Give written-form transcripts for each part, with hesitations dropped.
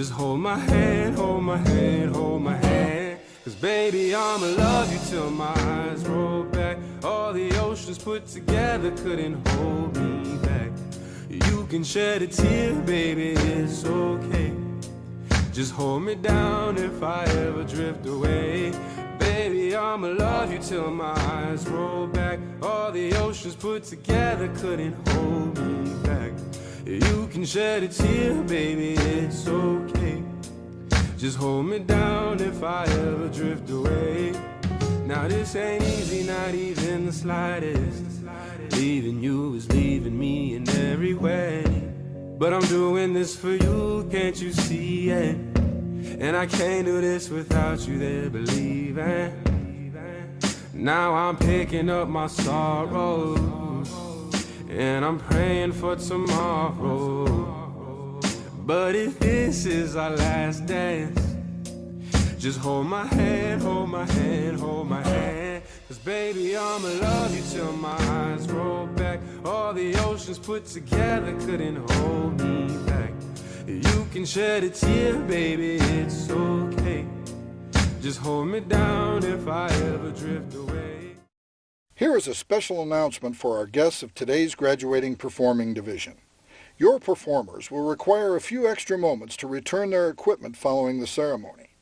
Just hold my hand, hold my hand, hold my hand. 'Cause baby, I'ma love you till my eyes roll back. All the oceans put together couldn't hold me back. You can shed a tear, baby, it's okay. Just hold me down if I ever drift away. Baby, I'ma love you till my eyes roll back. All the oceans put together couldn't hold me back. You can shed a tear, baby, it's okay. Just hold me down if I ever drift away. Now this ain't easy, not even the slightest. Leaving you is leaving me in every way. But I'm doing this for you, can't you see it? And I can't do this without you there believing. Now I'm picking up my sorrows, and I'm praying for tomorrow. But if this is our last dance, just hold my hand, hold my hand, hold my hand. 'Cause baby, I'ma love you till my eyes roll back. All the oceans put together couldn't hold me back. You can shed a tear, baby, it's okay. Just hold me down if I ever drift away. Here is a special announcement for our guests of today's graduating performing division. Your performers will require a few extra moments to return their equipment following the ceremony.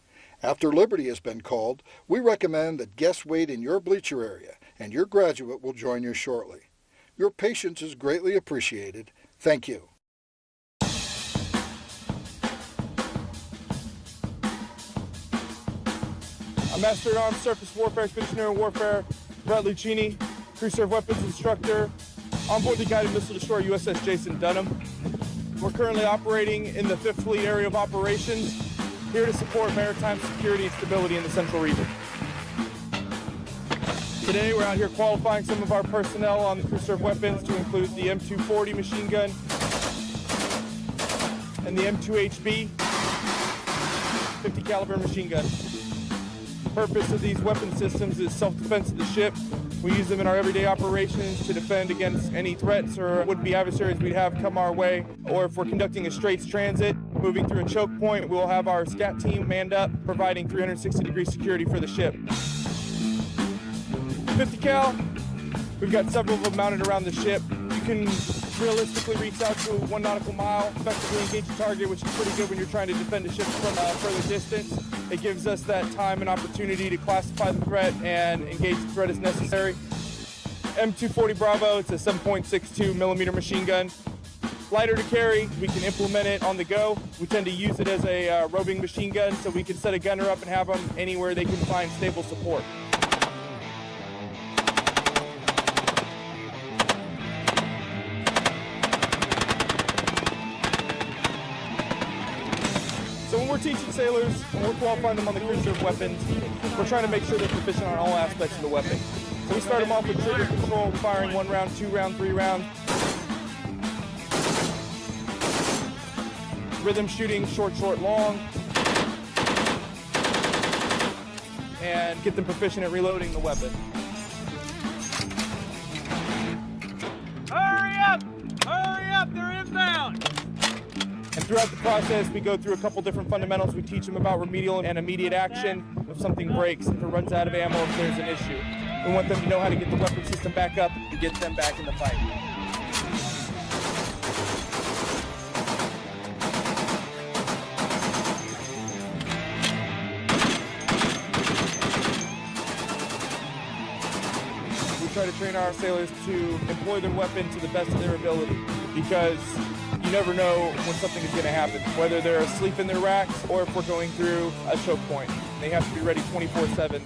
After Liberty has been called, we recommend that guests wait in your bleacher area, and your graduate will join you shortly. Your patience is greatly appreciated. Thank you. I'm Master at Arms Surface Warfare Expeditionary Warfare Brett Lucchini, Crew Serve Weapons Instructor, on board the guided missile destroyer USS Jason Dunham. We're currently operating in the 5th Fleet Area of Operations, here to support maritime security and stability in the Central Region. Today we're out here qualifying some of our personnel on the Crew Serve Weapons to include the M240 machine gun and the M2HB 50 caliber machine gun. The purpose of these weapon systems is self-defense of the ship. We use them in our everyday operations to defend against any threats or would-be adversaries we'd have come our way. Or if we're conducting a straits transit, moving through a choke point, we'll have our SCAT team manned up, providing 360-degree security for the ship. 50 cal, we've got several of them mounted around the ship. You can realistically reach out to 1 nautical mile, effectively engage a target, which is pretty good when you're trying to defend a ship from a further distance. It gives us that time and opportunity to classify the threat and engage the threat as necessary. M240 Bravo, it's a 7.62 millimeter machine gun. Lighter to carry, we can implement it on the go. We tend to use it as a roving machine gun, so we can set a gunner up and have them anywhere they can find stable support. So when we're teaching sailors, when we're qualifying them on the Crew Serve weapons, we're trying to make sure they're proficient on all aspects of the weapon. So we start them off with trigger control, firing 1 round, 2 round, 3 round. Rhythm shooting, short, long. And get them proficient at reloading the weapon. Hurry up! Hurry up, they're inbound! And throughout the process, we go through a couple different fundamentals. We teach them about remedial and immediate action if something breaks, if it runs out of ammo, if there's an issue. We want them to know how to get the weapon system back up and get them back in the fight. We try to train our sailors to employ their weapon to the best of their ability, because you never know when something is going to happen, whether they're asleep in their racks or if we're going through a choke point. They have to be ready 24/7.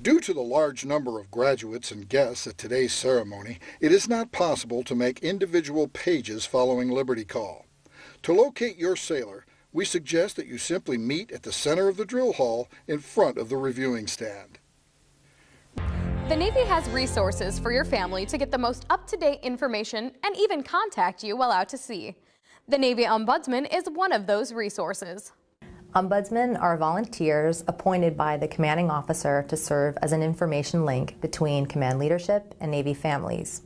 Due to the large number of graduates and guests at today's ceremony, it is not possible to make individual pages following Liberty Call. To locate your sailor, we suggest that you simply meet at the center of the drill hall in front of the reviewing stand. The Navy has resources for your family to get the most up-to-date information and even contact you while out to sea. The Navy Ombudsman is one of those resources. Ombudsmen are volunteers appointed by the commanding officer to serve as an information link between command leadership and Navy families.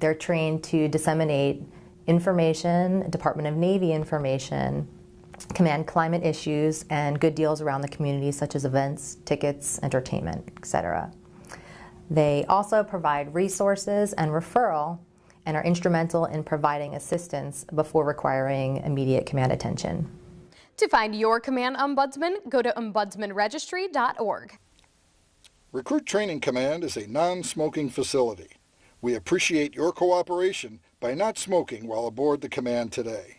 They're trained to disseminate information, Department of Navy information, command climate issues, and good deals around the community, such as events, tickets, entertainment, etc. They also provide resources and referral and are instrumental in providing assistance before requiring immediate command attention. To find your command ombudsman, go to ombudsmanregistry.org. Recruit Training Command is a non-smoking facility. We appreciate your cooperation by not smoking while aboard the command today.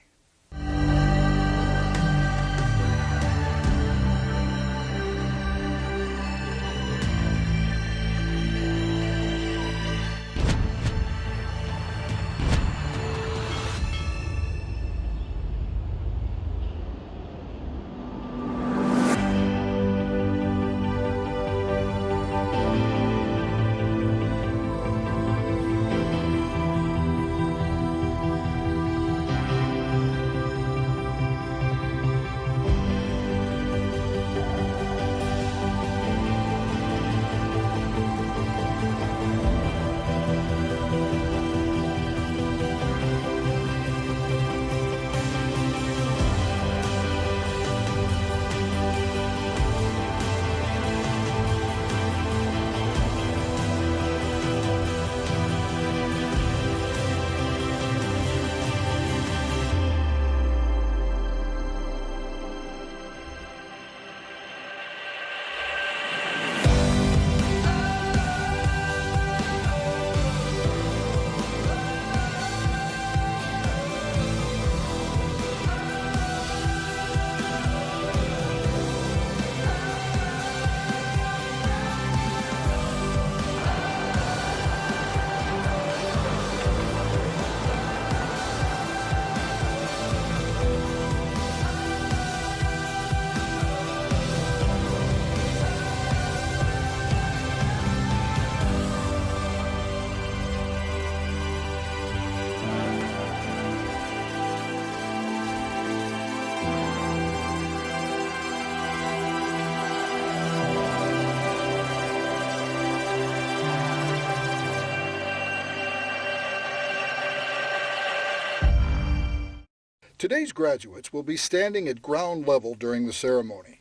Today's graduates will be standing at ground level during the ceremony.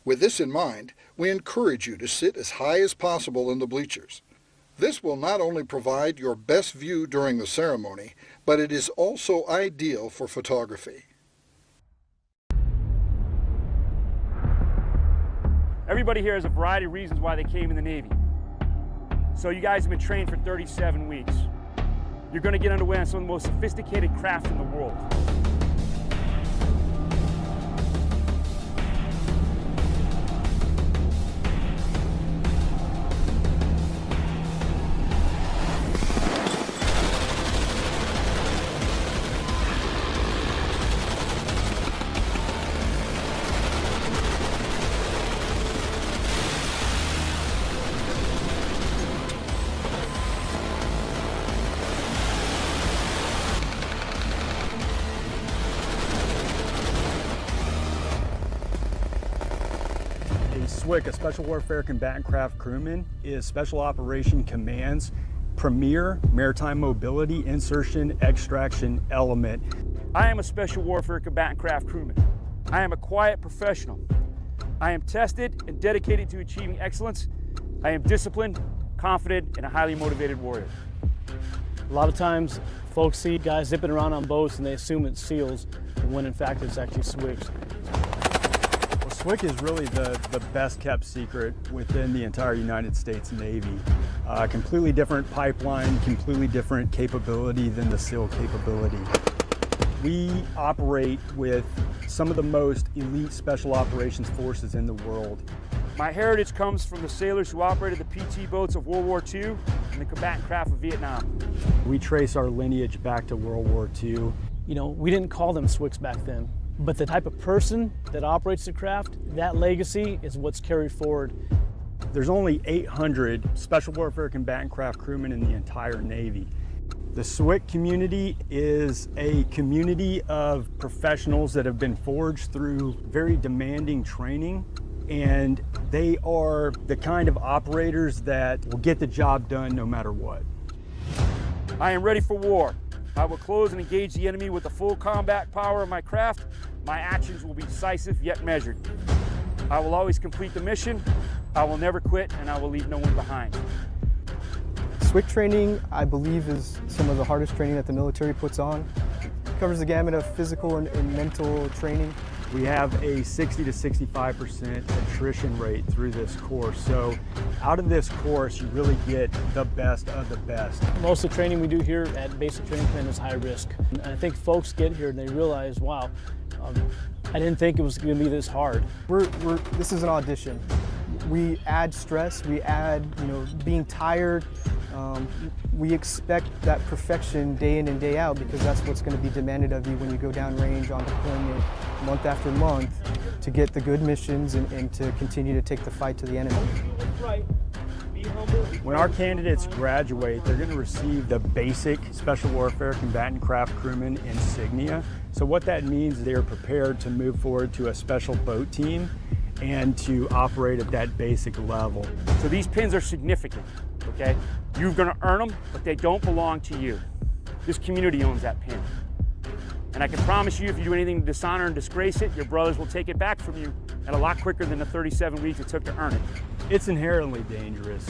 With this in mind, we encourage you to sit as high as possible in the bleachers. This will not only provide your best view during the ceremony, but it is also ideal for photography. Everybody here has a variety of reasons why they came in the Navy. So you guys have been trained for 37 weeks. You're going to get underway on some of the most sophisticated craft in the world. SWCC, a Special Warfare Combatant Craft Crewman, is Special Operation Command's premier maritime mobility, insertion, extraction element. I am a Special Warfare Combatant Craft Crewman. I am a quiet professional. I am tested and dedicated to achieving excellence. I am disciplined, confident, and a highly motivated warrior. A lot of times, folks see guys zipping around on boats and they assume it's SEALs, when in fact it's actually SWCC. SWCC is really the best kept secret within the entire United States Navy. Completely different pipeline, completely different capability than the SEAL capability. We operate with some of the most elite special operations forces in the world. My heritage comes from the sailors who operated the PT boats of World War II and the combatant craft of Vietnam. We trace our lineage back to World War II. You know, we didn't call them SWCC back then. But the type of person that operates the craft, that legacy is what's carried forward. There's only 800 Special Warfare Combatant Craft crewmen in the entire Navy. The SWCC community is a community of professionals that have been forged through very demanding training, and they are the kind of operators that will get the job done no matter what. I am ready for war. I will close and engage the enemy with the full combat power of my craft. My actions will be decisive yet measured. I will always complete the mission. I will never quit, and I will leave no one behind. SWIC training, I believe, is some of the hardest training that the military puts on. It covers the gamut of physical and mental training. We have a 60 to 65% attrition rate through this course. So out of this course, you really get the best of the best. Most of the training we do here at Basic Training Command is high risk. And I think folks get here and they realize, wow, I didn't think it was going to be this hard. This is an audition. We add stress, we add, being tired. We expect that perfection day in and day out because that's what's going to be demanded of you when you go downrange on deployment month after month to get the good missions and to continue to take the fight to the enemy. When our candidates graduate, they're going to receive the basic Special Warfare Combatant Craft Crewman insignia. So what that means is they are prepared to move forward to a special boat team and to operate at that basic level. So these pins are significant, okay? You're gonna earn them, but they don't belong to you. This community owns that pin. And I can promise you, if you do anything to dishonor and disgrace it, your brothers will take it back from you at a lot quicker than the 37 weeks it took to earn it. It's inherently dangerous.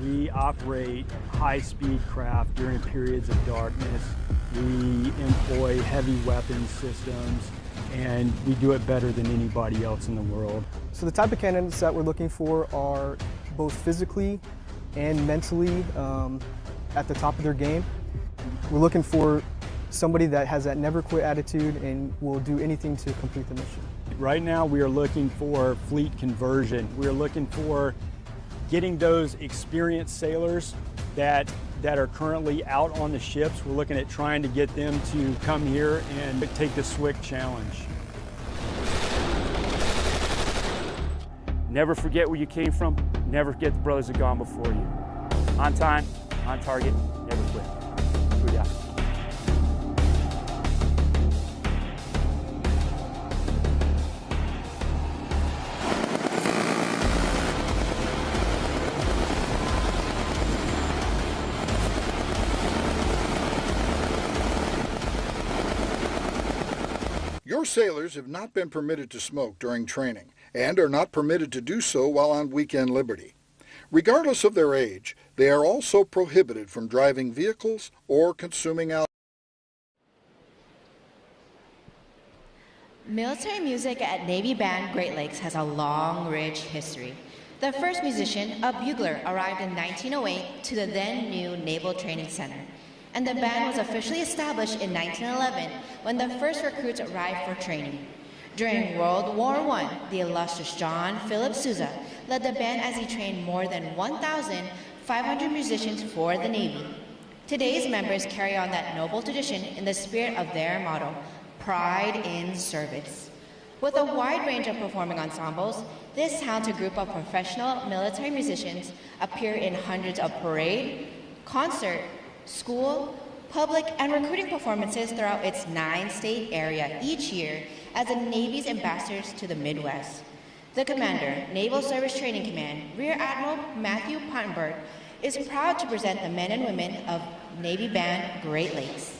We operate high-speed craft during periods of darkness. We employ heavy weapons systems, and we do it better than anybody else in the world. So the type of candidates that we're looking for are both physically and mentally at the top of their game. We're looking for somebody that has that never quit attitude and will do anything to complete the mission. Right now we are looking for fleet conversion. We are looking for getting those experienced sailors that are currently out on the ships. We're looking at trying to get them to come here and take the SWIC challenge. Never forget where you came from. Never forget the brothers that gone before you. On time, on target, never quit. Booyah. Your sailors have not been permitted to smoke during training and are not permitted to do so while on weekend liberty. Regardless of their age, they are also prohibited from driving vehicles or consuming alcohol. Military music at Navy Band Great Lakes has a long, rich history. The first musician, a bugler, arrived in 1908 to the then new Naval Training Center. And the band was officially established in 1911 when the first recruits arrived for training. During World War I, the illustrious John Philip Sousa led the band as he trained more than 1,500 musicians for the Navy. Today's members carry on that noble tradition in the spirit of their motto, Pride in Service. With a wide range of performing ensembles, this talented group of professional military musicians appear in hundreds of parade, concert, school, public, and recruiting performances throughout its 9-state area each year as the Navy's ambassadors to the Midwest. The commander, Naval Service Training Command, Rear Admiral Matthew Pottenberg, is proud to present the men and women of Navy Band Great Lakes.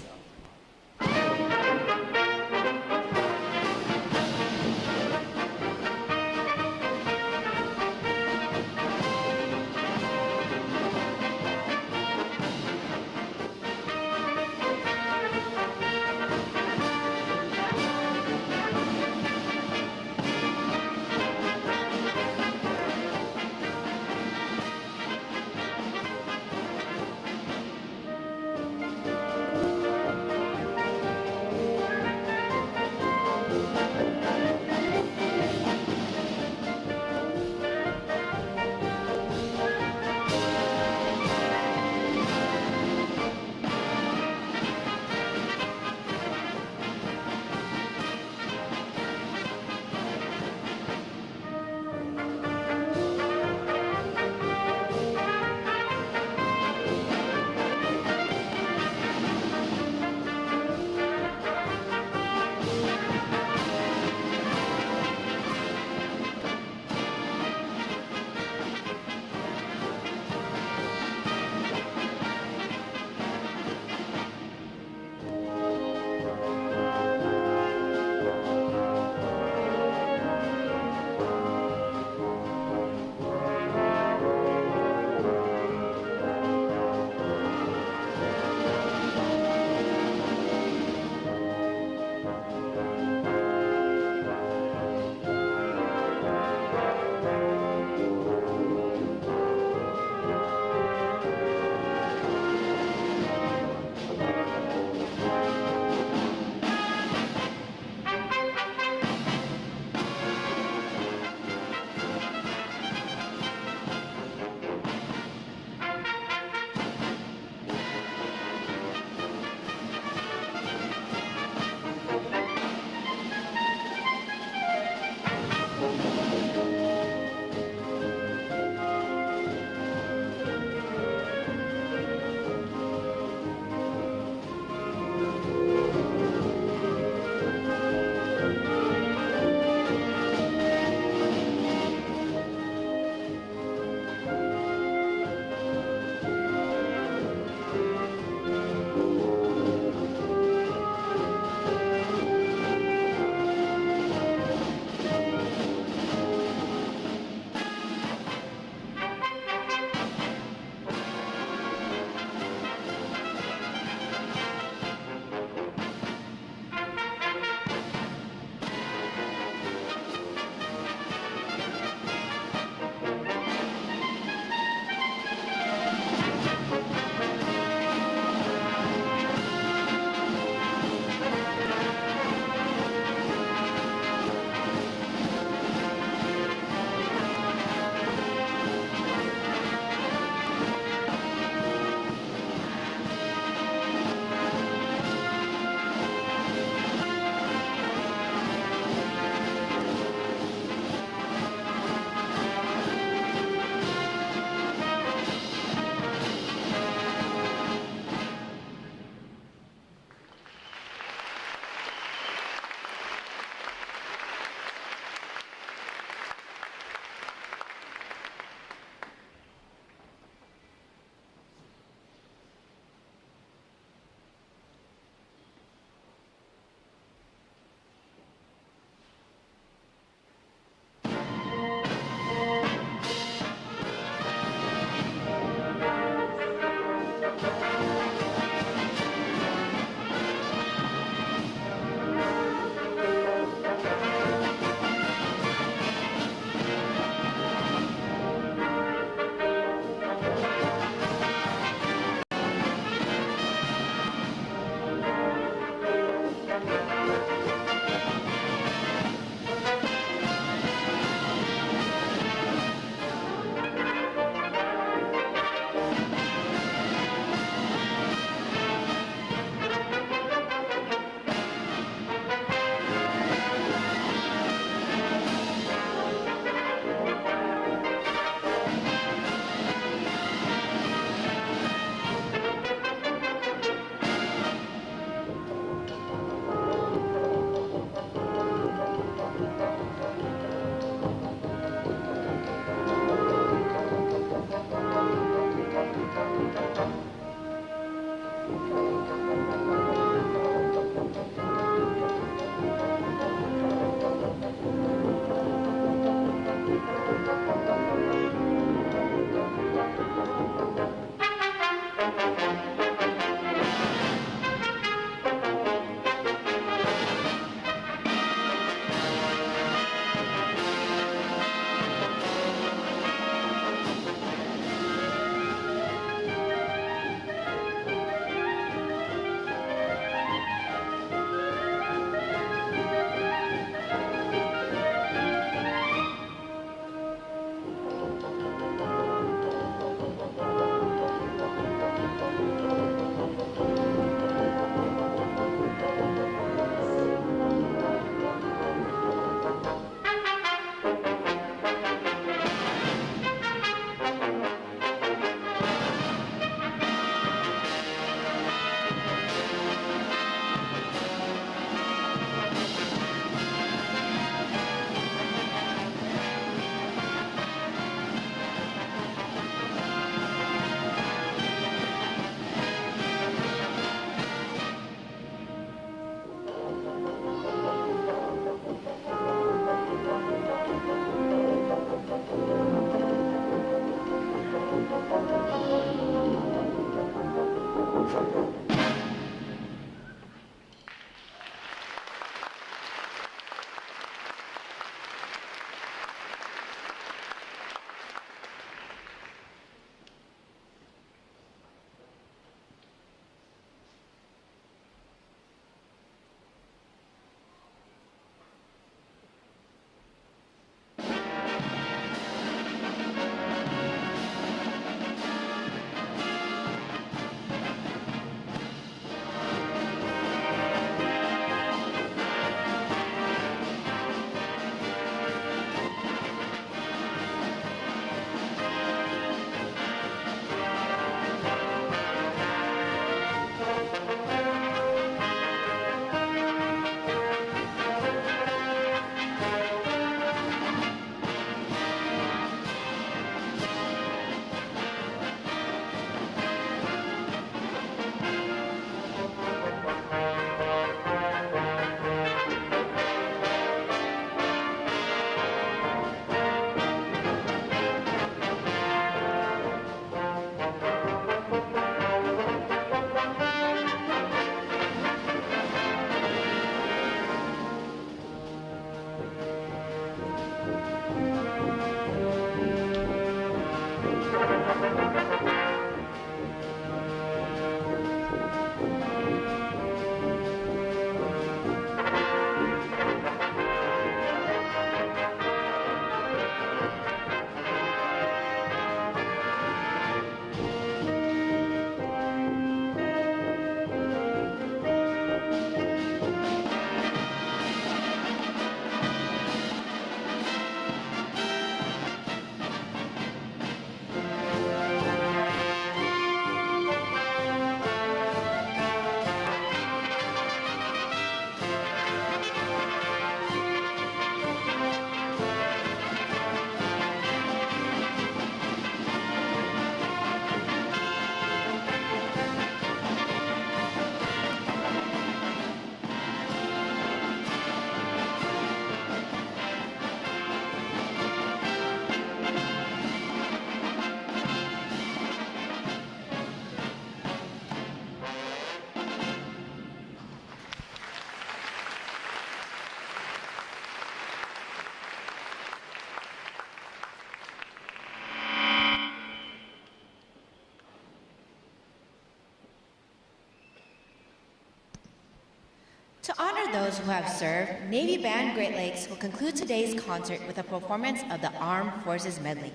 To honor those who have served, Navy Band Great Lakes will conclude today's concert with a performance of the Armed Forces Medley.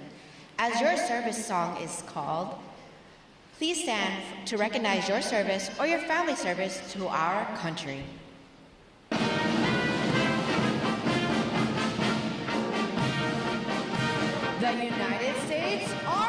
As your service song is called, please stand to recognize your service or your family service to our country. The United States Army.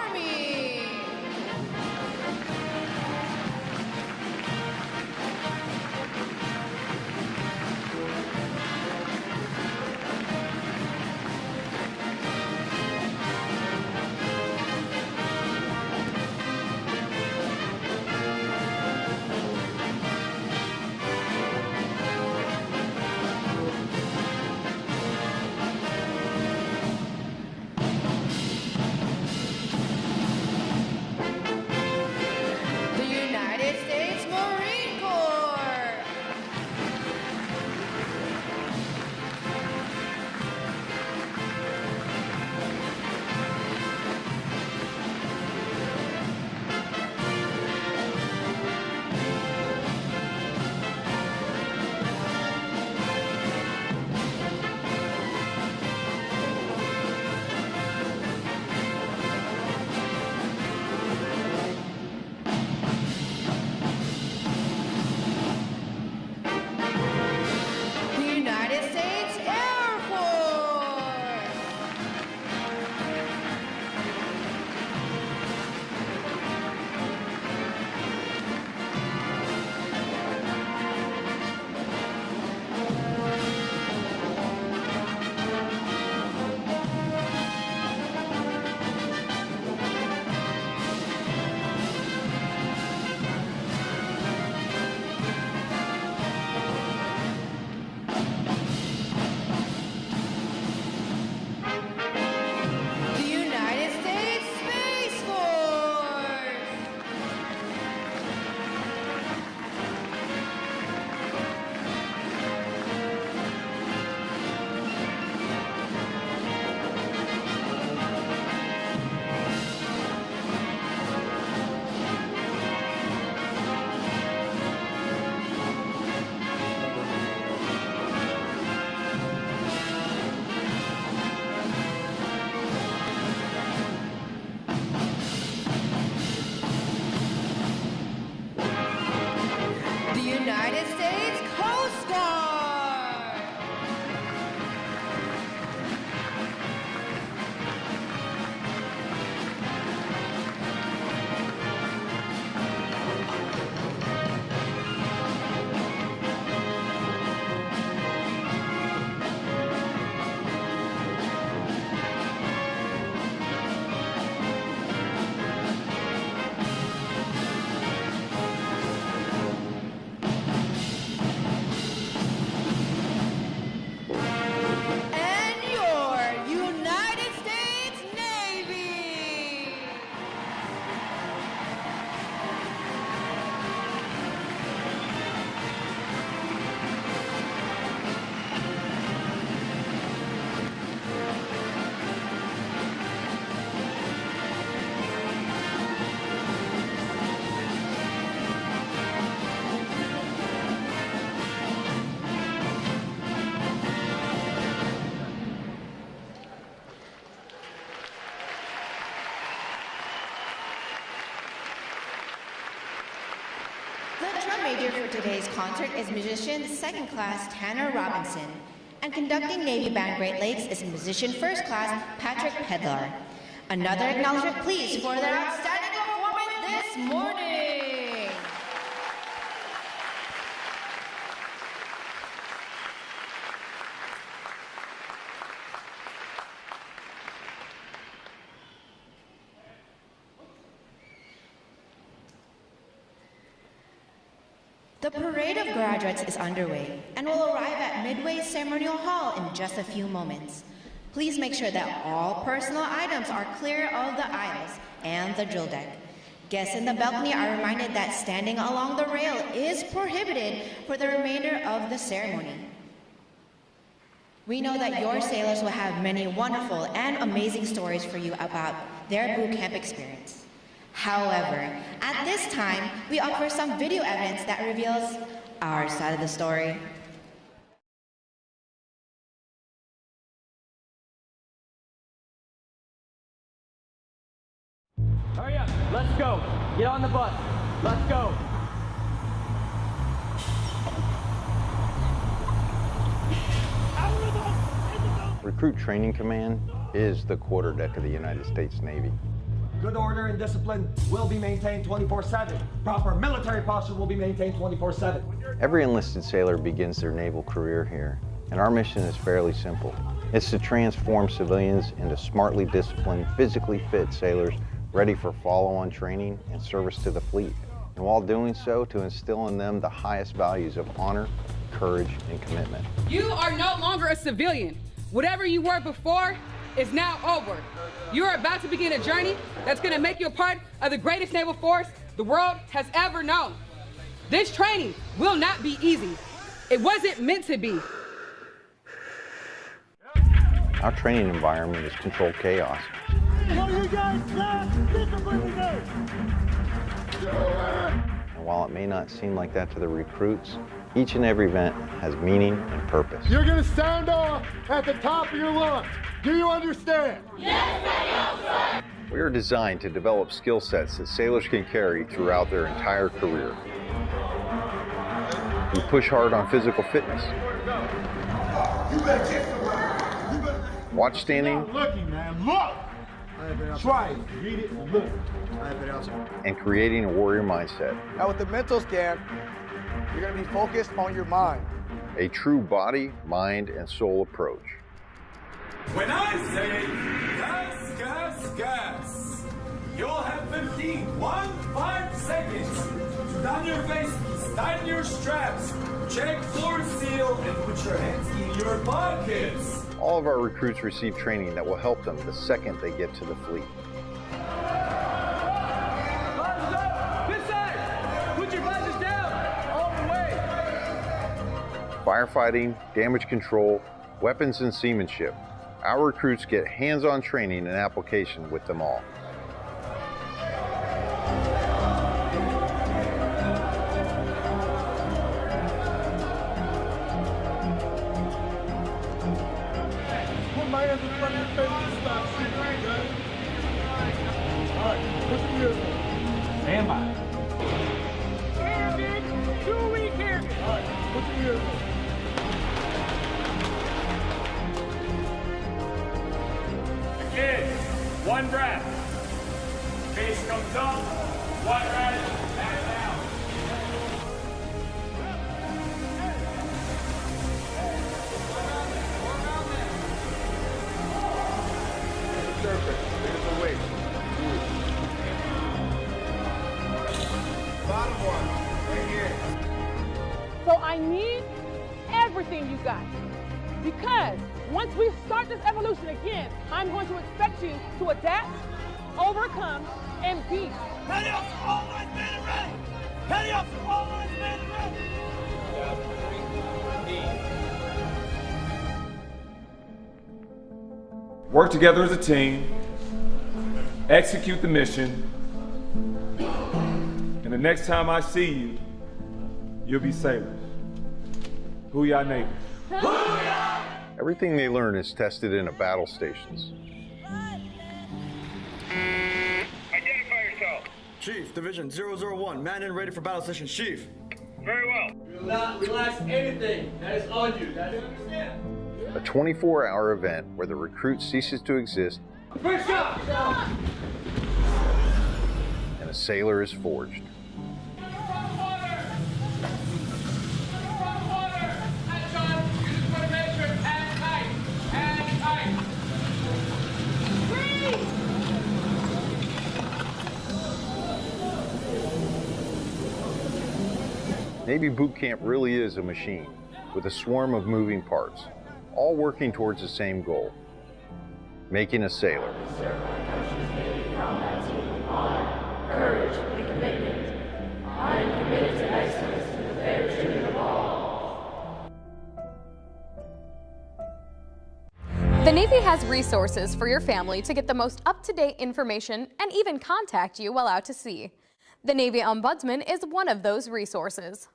United States Coast Guard. The drum major for today's concert is musician second class Tanner Robinson, and conducting Navy Band Great Lakes is musician first class Patrick Pedlar. Another acknowledgement please for their outstanding performance this morning. The parade of graduates is underway and will arrive at Midway Ceremonial Hall in just a few moments. Please make sure that all personal items are clear of the aisles and the drill deck. Guests in the balcony are reminded that standing along the rail is prohibited for the remainder of the ceremony. We know that your sailors will have many wonderful and amazing stories for you about their boot camp experience. However, at this time, we offer some video evidence that reveals our side of the story. Hurry up, let's go. Get on the bus. Let's go. Recruit Training Command is the quarterdeck of the United States Navy. Good order and discipline will be maintained 24/7. Proper military posture will be maintained 24/7. Every enlisted sailor begins their naval career here, and our mission is fairly simple. It's to transform civilians into smartly disciplined, physically fit sailors ready for follow-on training and service to the fleet. And while doing so, to instill in them the highest values of honor, courage, and commitment. You are no longer a civilian. Whatever you were before is now over. You are about to begin a journey that's going to make you a part of the greatest naval force the world has ever known. This training will not be easy. It wasn't meant to be. Our training environment is controlled chaos. And while it may not seem like that to the recruits, each and every event has meaning and purpose. You're going to sound off at the top of your lungs. Do you understand? Yes, we are designed to develop skill sets that sailors can carry throughout their entire career. We push hard on physical fitness. Watch standing. Stop looking, man. Look! Try it. Read it and look. And creating a warrior mindset. Now with the mental scan, you're going to be focused on your mind. A true body, mind, and soul approach. When I say gas, gas, gas, you'll have 15 seconds to don your faces, tighten your straps, check floor seal, and put your hands in your pockets. All of our recruits receive training that will help them the second they get to the fleet. This side! Put your glasses down! All the way! Firefighting, damage control, weapons and seamanship. Our recruits get hands-on training and application with them all. Put my hands in front of your face and stop shooting. All right, put your ears on. Stand by. Captain, too weak here, Jump, white radish, back down. Surface, there's the weight. Bottom one, right here. So I need everything you got. Because once we start this evolution again, I'm going to expect you to adapt, overcome, and beat. Ready up, all lines man and ready. Ready up, all lines man and ready. Work together as a team, execute the mission, and the next time I see you, you'll be sailors. Who y'all Navy? Everything they learn is tested in a battle stations. Identify yourself. Chief, Division 001, man and ready for battle session, Chief. Very well. Do not relax anything that is on you. That is understand. A 24-hour event where the recruit ceases to exist First shot. and a sailor is forged. Navy boot camp really is a machine with a swarm of moving parts, all working towards the same goal, making a sailor. Courage and commitment. I am committed to excellence and the fair treatment of all. The Navy has resources for your family to get the most up-to-date information and even contact you while out to sea. The Navy Ombudsman is one of those resources.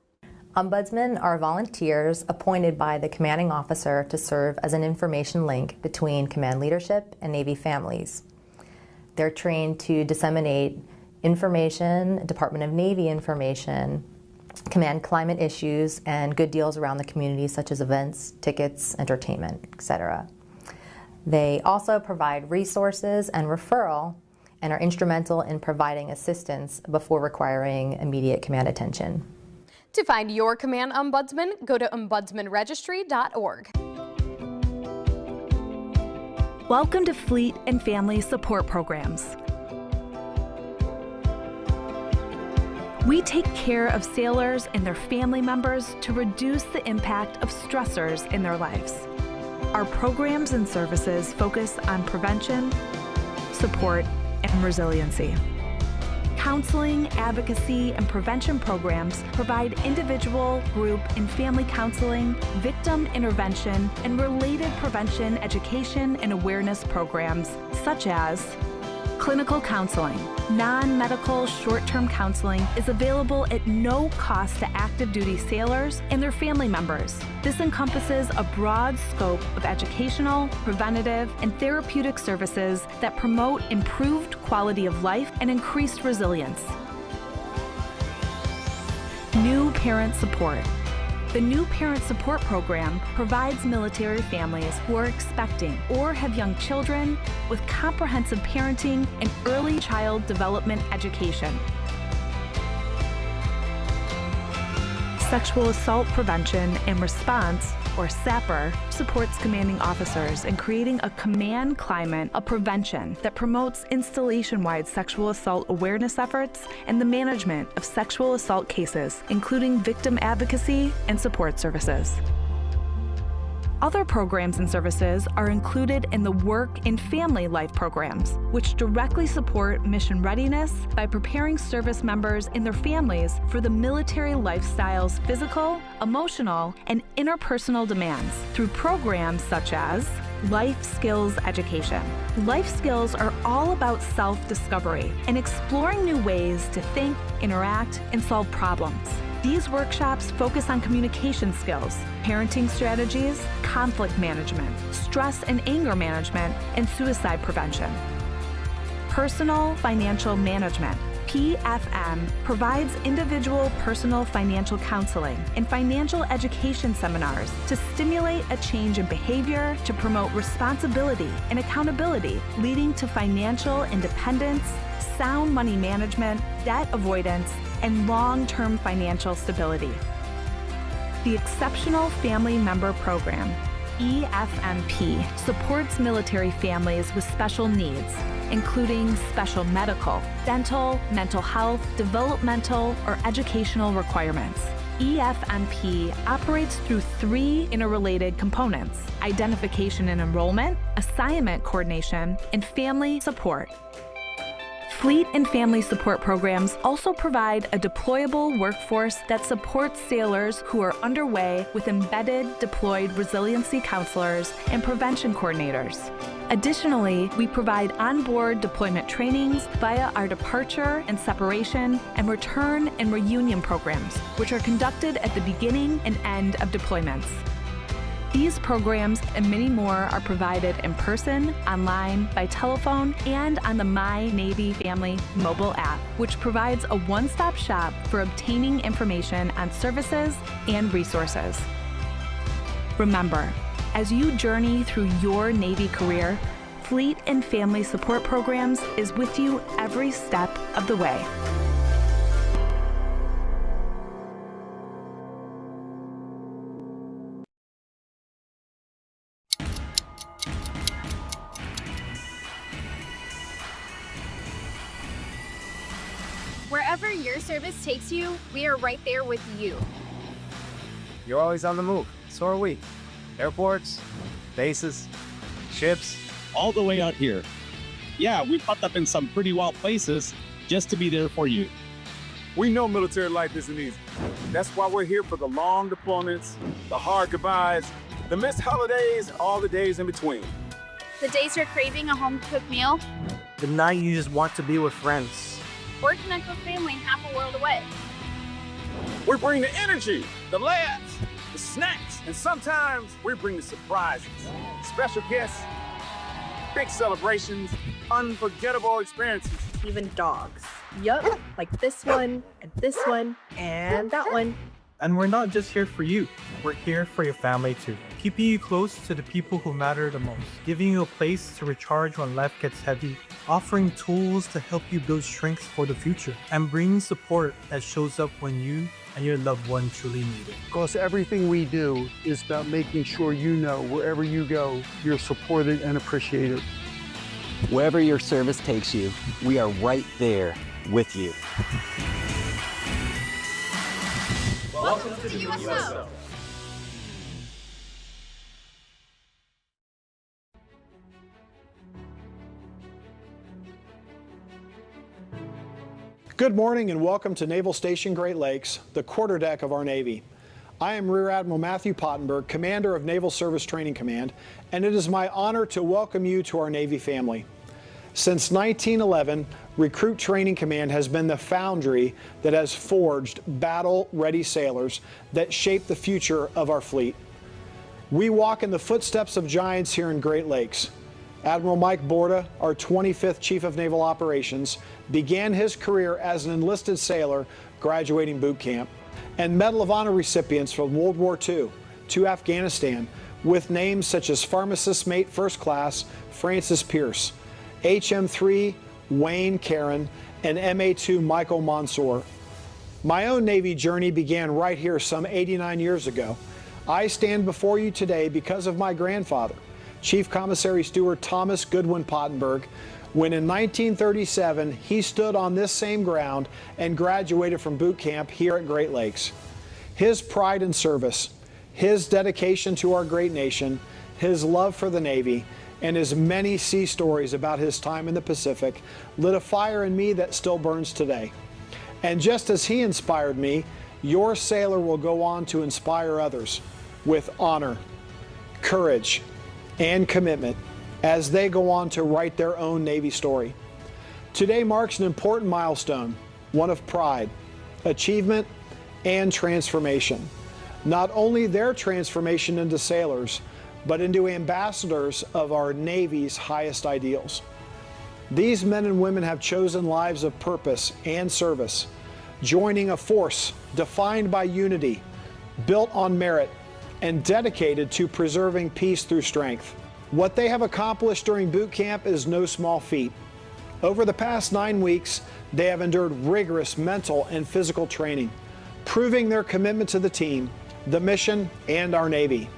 Ombudsmen are volunteers appointed by the commanding officer to serve as an information link between command leadership and Navy families. They're trained to disseminate information, Department of Navy information, command climate issues, and good deals around the community such as events, tickets, entertainment, etc. They also provide resources and referral and are instrumental in providing assistance before requiring immediate command attention. To find your command ombudsman, go to ombudsmanregistry.org. Welcome to Fleet and Family Support Programs. We take care of sailors and their family members to reduce the impact of stressors in their lives. Our programs and services focus on prevention, support, and resiliency. Counseling, advocacy, and prevention programs provide individual, group, and family counseling, victim intervention, and related prevention, education, and awareness programs such as clinical counseling. Non-medical short-term counseling is available at no cost to active duty sailors and their family members. This encompasses a broad scope of educational, preventative, and therapeutic services that promote improved quality of life and increased resilience. New Parent Support. The New Parent Support Program provides military families who are expecting or have young children with comprehensive parenting and early child development education. Sexual Assault Prevention and Response, or SAPR, supports commanding officers in creating a command climate of prevention that promotes installation-wide sexual assault awareness efforts and the management of sexual assault cases, including victim advocacy and support services. Other programs and services are included in the Work and Family Life programs, which directly support mission readiness by preparing service members and their families for the military lifestyle's physical, emotional, and interpersonal demands through programs such as Life Skills Education. Life skills are all about self-discovery and exploring new ways to think, interact, and solve problems. These workshops focus on communication skills, parenting strategies, conflict management, stress and anger management, and suicide prevention. Personal Financial Management, PFM, provides individual personal financial counseling and financial education seminars to stimulate a change in behavior to promote responsibility and accountability, leading to financial independence, sound money management, debt avoidance, and long-term financial stability. The Exceptional Family Member Program, EFMP, supports military families with special needs, including special medical, dental, mental health, developmental, or educational requirements. EFMP operates through 3 interrelated components: identification and enrollment, assignment coordination, and family support. Fleet and family support programs also provide a deployable workforce that supports sailors who are underway with embedded deployed resiliency counselors and prevention coordinators. Additionally, we provide onboard deployment trainings via our departure and separation and return and reunion programs, which are conducted at the beginning and end of deployments. These programs and many more are provided in person, online, by telephone, and on the My Navy Family mobile app, which provides a one-stop shop for obtaining information on services and resources. Remember, as you journey through your Navy career, Fleet and Family Support Programs is with you every step of the way. Wherever your service takes you, we are right there with you. You're always on the move. So are we. Airports, bases, ships. All the way out here. Yeah, we popped up in some pretty wild places just to be there for you. We know military life isn't easy. That's why we're here for the long deployments, the hard goodbyes, the missed holidays, and all the days in between. The days you're craving a home-cooked meal, The night you just want to be with friends. or connect with family half a world away. We bring the energy, the laughs, the snacks, and sometimes we bring the surprises. Special guests, big celebrations, unforgettable experiences. Even dogs. Yup, like this one, and that one. And we're not just here for you. We're here for your family too. Keeping you close to the people who matter the most. Giving you a place to recharge when life gets heavy. Offering tools to help you build strength for the future. And bringing support that shows up when you and your loved one truly need it. Because everything we do is about making sure you know wherever you go, you're supported and appreciated. Wherever your service takes you, we are right there with you. Welcome to the USO. Good morning and welcome to Naval Station Great Lakes, the quarterdeck of our Navy. I am Rear Admiral Matthew Pottenberg, Commander of Naval Service Training Command, and it is my honor to welcome you to our Navy family. Since 1911, Recruit Training Command has been the foundry that has forged battle-ready sailors that shape the future of our fleet. We walk in the footsteps of giants here in Great Lakes. Admiral Mike Borda, our 25th Chief of Naval Operations, began his career as an enlisted sailor graduating boot camp, and Medal of Honor recipients from World War II to Afghanistan with names such as Pharmacist Mate First Class Francis Pierce, HM3 Wayne Caron, and MA2 Michael Mansour. My own Navy journey began right here some 89 years ago. I stand before you today because of my grandfather, Chief Commissary Steward Thomas Goodwin Pottenberg, when in 1937 he stood on this same ground and graduated from boot camp here at Great Lakes. His pride in service, his dedication to our great nation, his love for the Navy, and his many sea stories about his time in the Pacific lit a fire in me that still burns today. And just as he inspired me, your sailor will go on to inspire others with honor, courage, and commitment as they go on to write their own Navy story. Today marks an important milestone, one of pride, achievement, and transformation. Not only their transformation into sailors, but into ambassadors of our Navy's highest ideals. These men and women have chosen lives of purpose and service, joining a force defined by unity, built on merit, and dedicated to preserving peace through strength. What they have accomplished during boot camp is no small feat. Over the past 9 weeks, they have endured rigorous mental and physical training, proving their commitment to the team, the mission, and our Navy.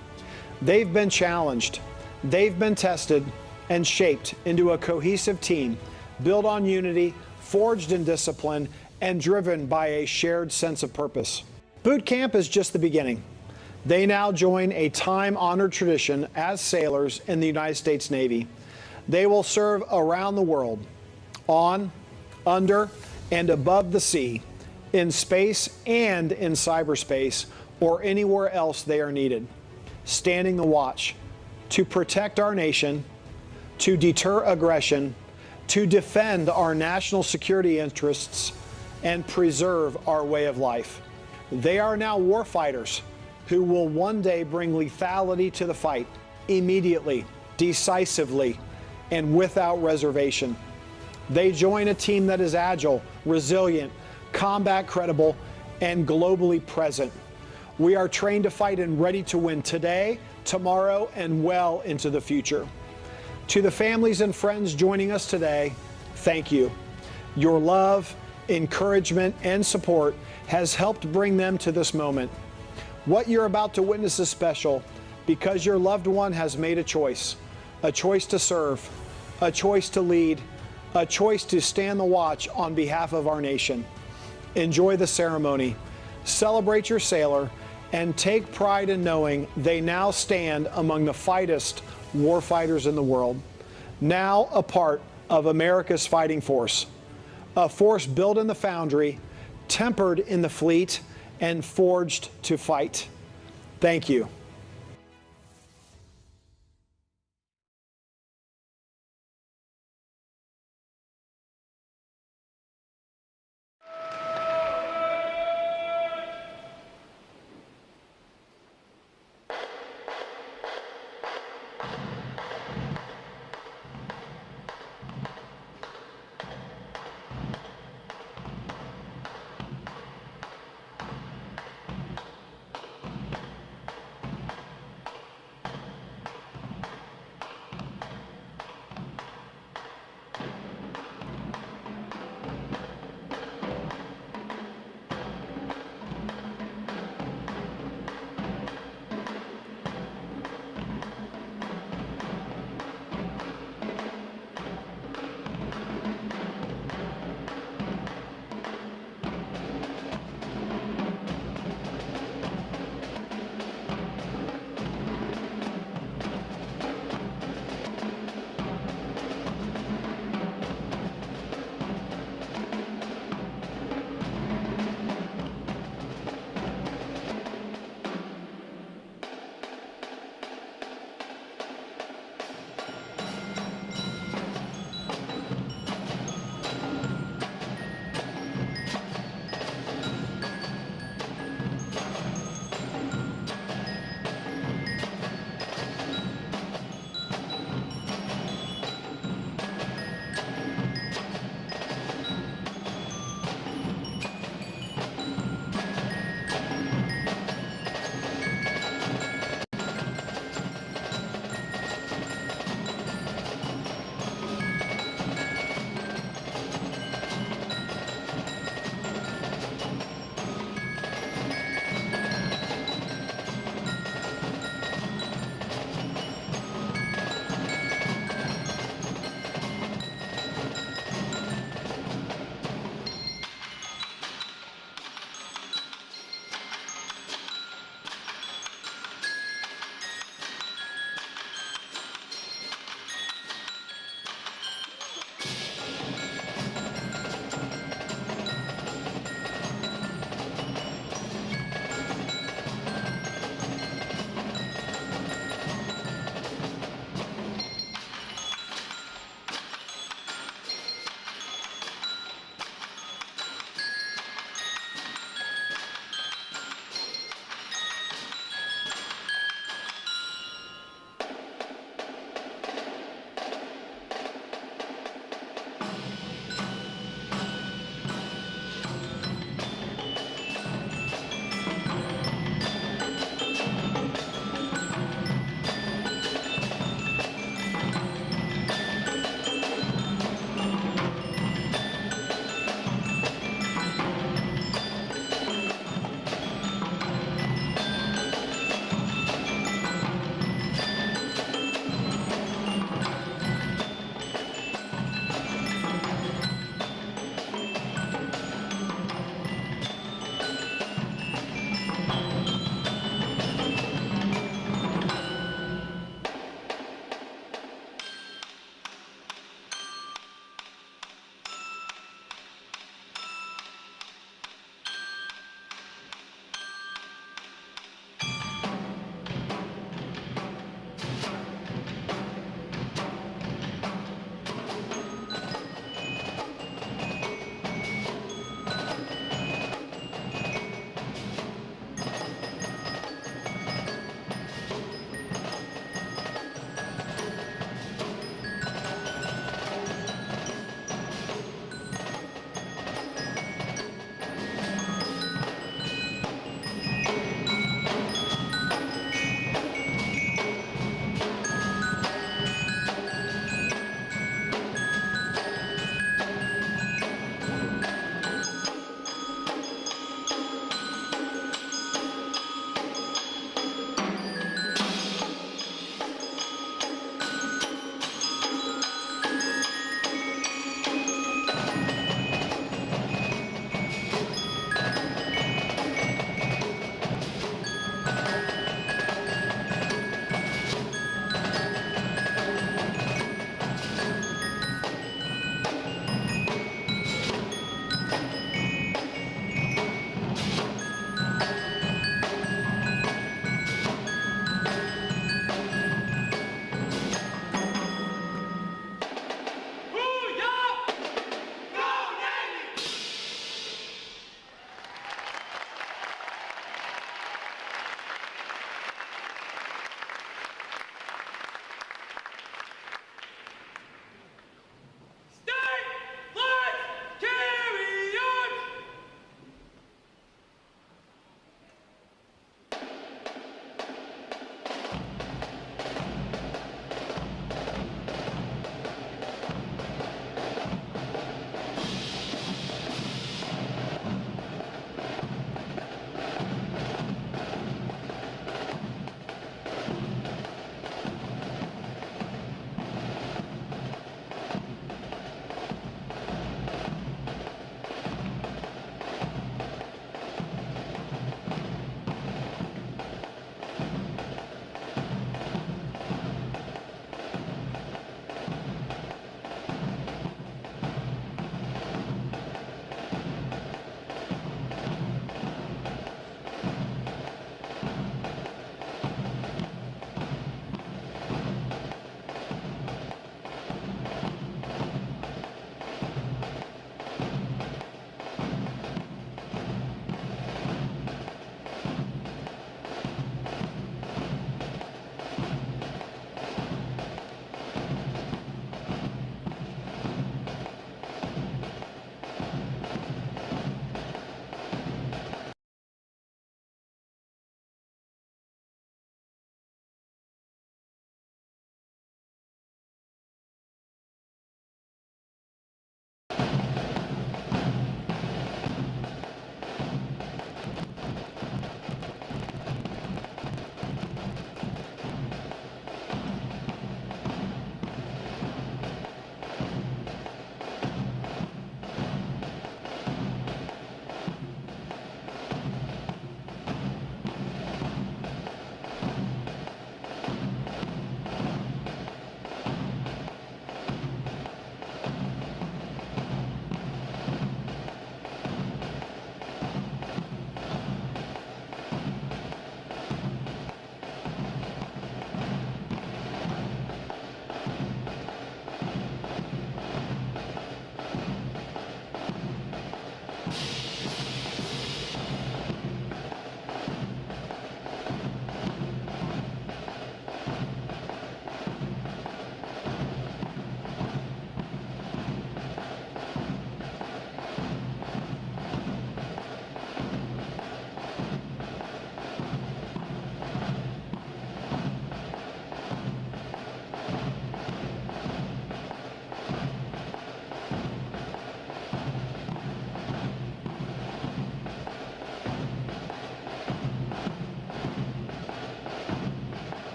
They've been challenged, they've been tested, and shaped into a cohesive team, built on unity, forged in discipline, and driven by a shared sense of purpose. Boot camp is just the beginning. They now join a time-honored tradition as sailors in the United States Navy. They will serve around the world, on, under, and above the sea, in space and in cyberspace, or anywhere else they are needed, standing the watch to protect our nation, to deter aggression, to defend our national security interests, and preserve our way of life. They are now warfighters who will one day bring lethality to the fight, immediately, decisively, and without reservation. They join a team that is agile, resilient, combat credible, and globally present. We are trained to fight and ready to win today, tomorrow, and well into the future. To the families and friends joining us today, thank you. Your love, encouragement, and support has helped bring them to this moment. What you're about to witness is special because your loved one has made a choice to serve, a choice to lead, a choice to stand the watch on behalf of our nation. Enjoy the ceremony, celebrate your sailor, and take pride in knowing they now stand among the finest warfighters in the world, now a part of America's fighting force, a force built in the foundry, tempered in the fleet, and forged to fight. Thank you.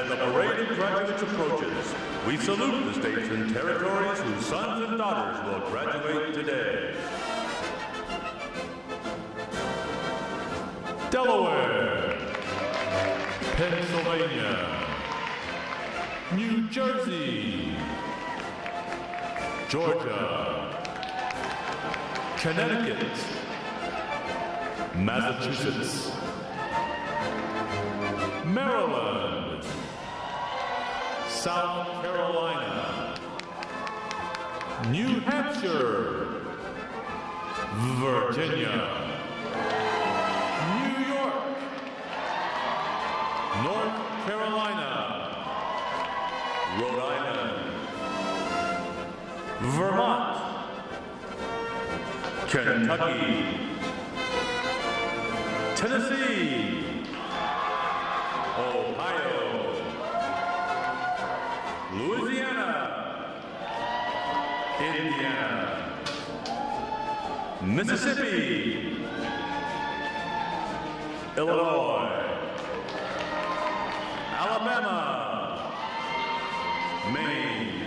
the parade of graduates approaches, we salute the states and territories whose sons and daughters will graduate today. Delaware, Pennsylvania, New Jersey, Georgia, Connecticut, Massachusetts, Maryland, South Carolina, New Hampshire, Virginia, New York, North Carolina, Rhode Island, Vermont, Kentucky, Tennessee, Ohio, Louisiana, Indiana, Mississippi, Illinois, Alabama, Maine,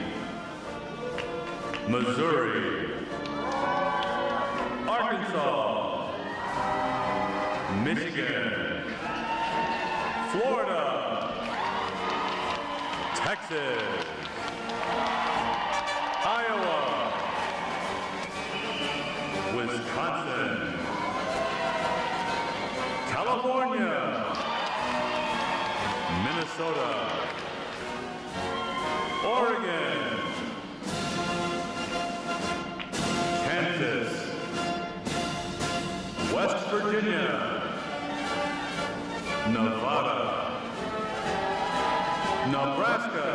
Missouri, Arkansas, Michigan, Florida, Texas, Iowa, Wisconsin, California, Minnesota, Oregon, Kansas, West Virginia, Nevada, Nebraska,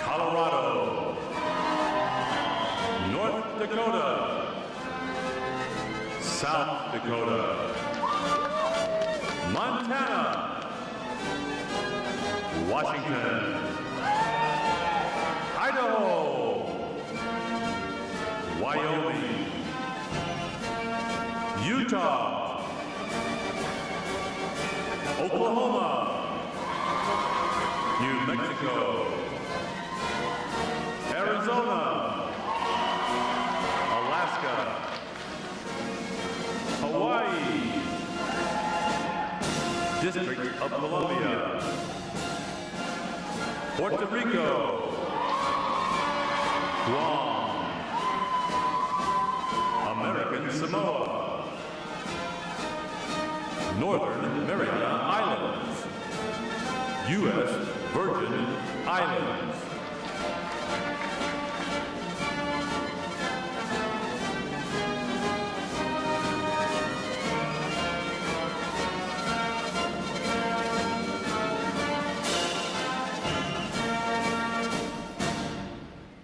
Colorado, North Dakota, South Dakota, Montana, Washington, Idaho, Wyoming, Utah, Oklahoma, New Mexico, Arizona, Alaska, Hawaii, District of Columbia, Puerto Rico, Guam, American Samoa, Northern Mariana Islands, U.S. Virgin Islands.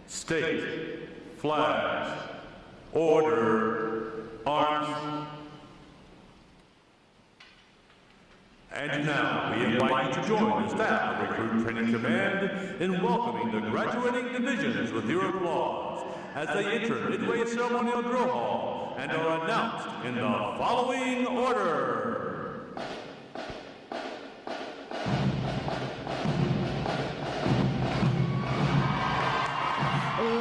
State, flags, order, arms. And now we invite you to join the staff of Recruit Training Command in welcoming the graduating divisions with your applause as they enter Midway Ceremonial Drill Hall and are announced in the following order.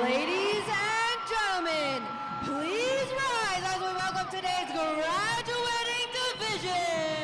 Ladies and gentlemen, please rise as we welcome today's graduating division.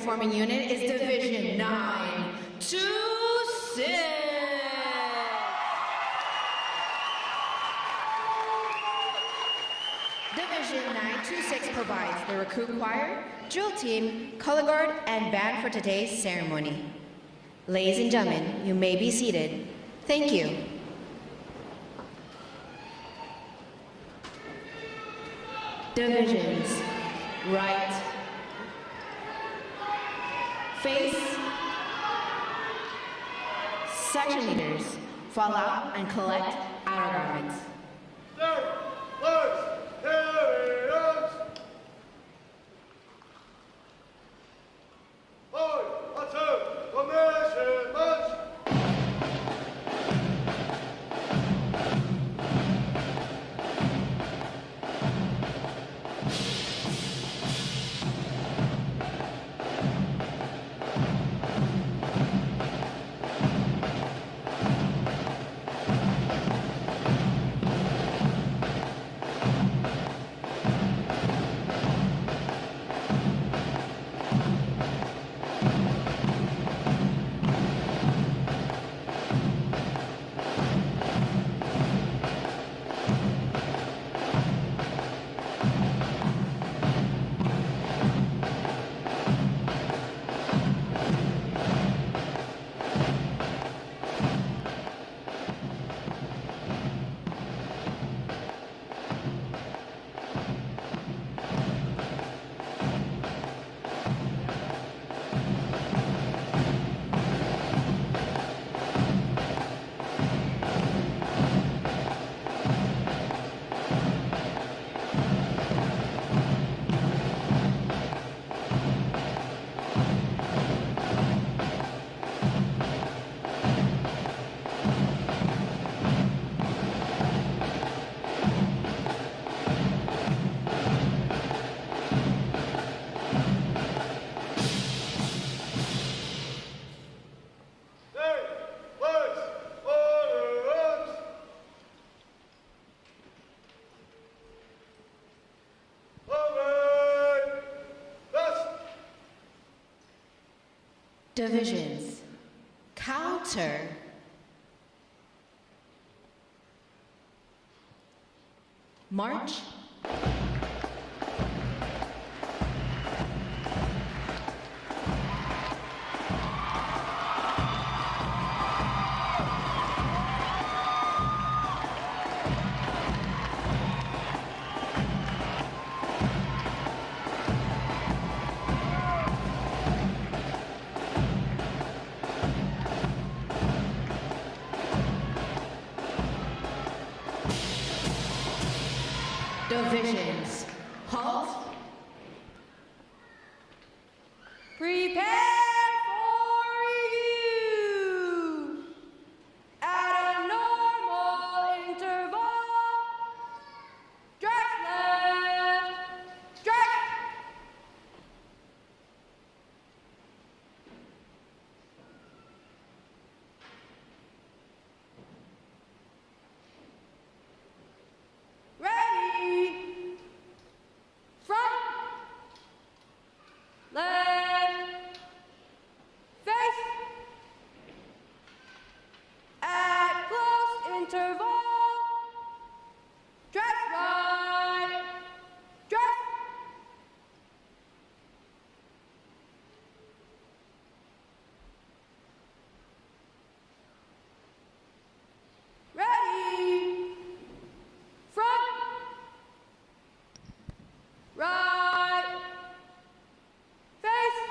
forming unit is Division 926. Division 926 provides the recruit choir, drill team, color guard, and band for today's ceremony. Ladies and gentlemen, you may be seated. Thank you. Divisions. Right. Face. Section leaders. Fall out and collect outer garments. Divisions. Counter. March. Divisions. Halt. Prepare for review. At a normal interval. Drag left. Drag. Ready. Front. Left. Face. At close interval. Dress right. Dress. Ready. Front. Right. Face.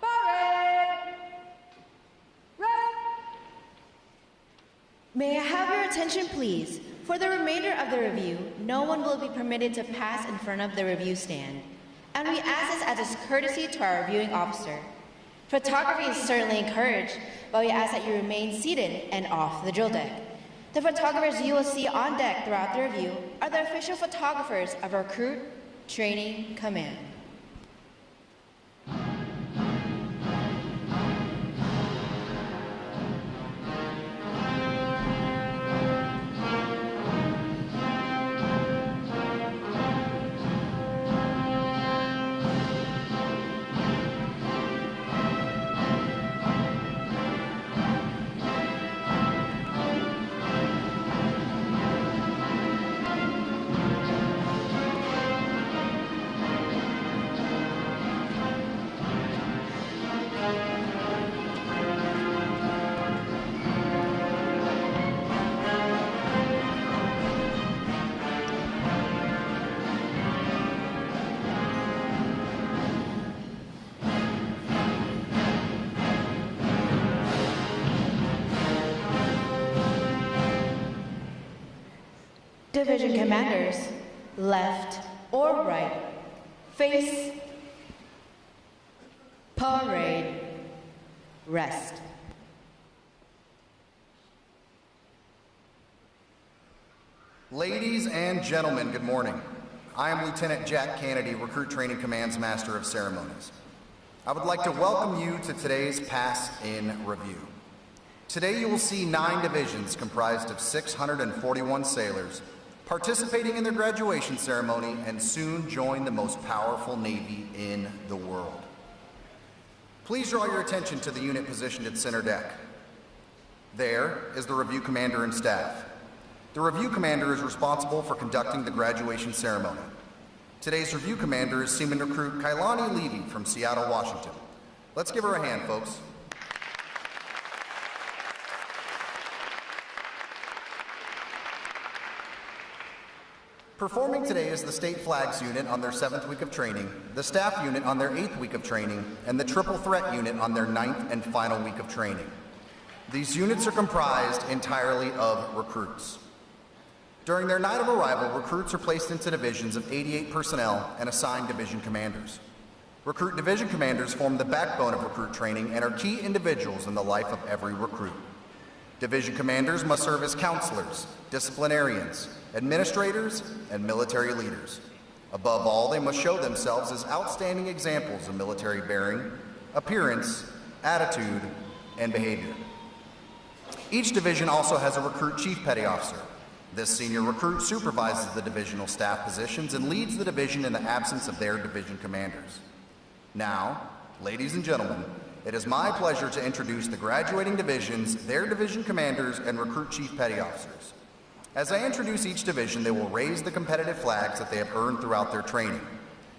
Parade. Rest. May I have your attention, please? For the remainder of the review, no one will be permitted to pass in front of the review stand. And we ask this as a courtesy to our reviewing officer. Photography is certainly encouraged, but we ask that you remain seated and off the drill deck. The photographers you will see on deck throughout the review are the official photographers of our Recruit Training Command. Division commanders, left or right, face, parade, rest. Ladies and gentlemen, good morning. I am Lieutenant Jack Kennedy, Recruit Training Command's Master of Ceremonies. I would like to welcome you to today's Pass in Review. Today you will see 9 divisions comprised of 641 sailors participating in their graduation ceremony and soon join the most powerful Navy in the world. Please draw your attention to the unit positioned at center deck. There is the Review Commander and staff. The Review Commander is responsible for conducting the graduation ceremony. Today's Review Commander is Seaman Recruit Kailani Levy from Seattle, Washington. Let's give her a hand, folks. Performing today is the State Flags Unit on their 7th week of training, the Staff Unit on their 8th week of training, and the Triple Threat Unit on their 9th and final week of training. These units are comprised entirely of recruits. During their night of arrival, recruits are placed into divisions of 88 personnel and assigned division commanders. Recruit division commanders form the backbone of recruit training and are key individuals in the life of every recruit. Division commanders must serve as counselors, disciplinarians, administrators, and military leaders. Above all, they must show themselves as outstanding examples of military bearing, appearance, attitude, and behavior. Each division also has a recruit chief petty officer. This senior recruit supervises the divisional staff positions and leads the division in the absence of their division commanders. Now, ladies and gentlemen, it is my pleasure to introduce the graduating divisions, their division commanders, and recruit chief petty officers. As I introduce each division, they will raise the competitive flags that they have earned throughout their training.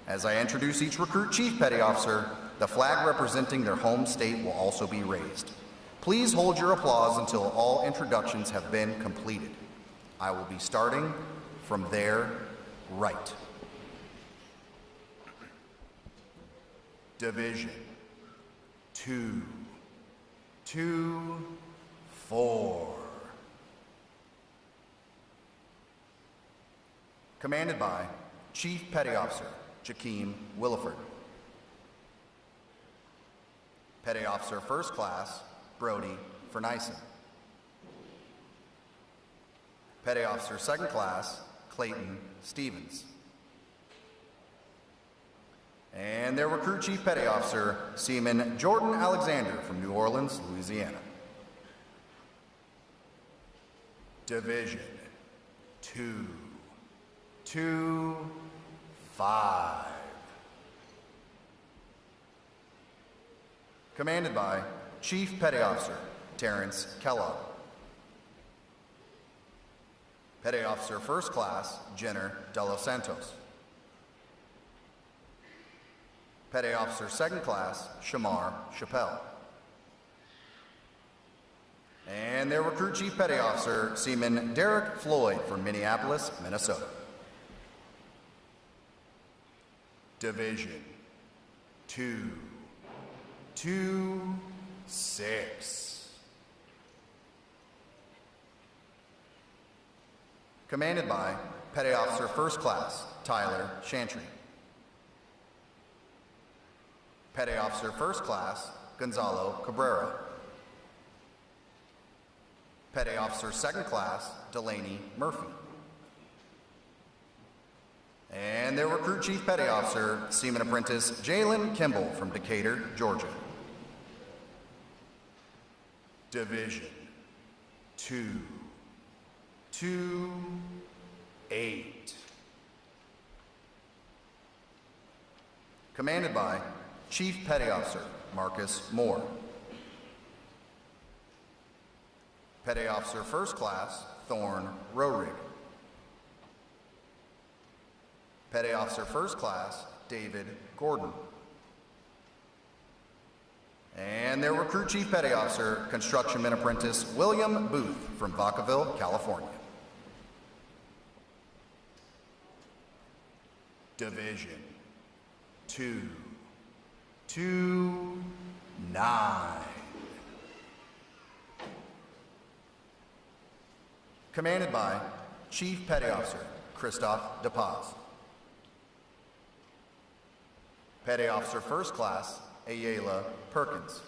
As I introduce each recruit chief petty officer, the flag representing their home state will also be raised. Please hold your applause until all introductions have been completed. I will be starting from their right. Division 224. Commanded by Chief Petty Officer Jakeem Williford. Petty Officer First Class Brody Fernison. Petty Officer Second Class Clayton Stevens. And their Recruit Chief Petty Officer Seaman Jordan Alexander from New Orleans, Louisiana. Division 225. Commanded by Chief Petty Officer Terrence Kellogg. Petty Officer First Class Jenner De Los Santos. Petty Officer Second Class Shamar Chappelle. And their Recruit Chief Petty Officer Seaman Derek Floyd from Minneapolis, Minnesota. Division 226. Commanded by Petty Officer First Class Tyler Chantry. Petty Officer First Class Gonzalo Cabrera. Petty Officer Second Class Delaney Murphy. And their Recruit Chief Petty Officer Seaman Apprentice Jalen Kimball from Decatur, Georgia. Division 228. Commanded by Chief Petty Officer Marcus Moore. Petty Officer First Class Thorne Rorig. Petty Officer First Class David Gordon. And their Recruit Chief Petty Officer Constructionman Apprentice William Booth from Vacaville, California. Division 229. Commanded by Chief Petty Officer Christophe DePaz. Petty Officer First Class Ayala Perkins.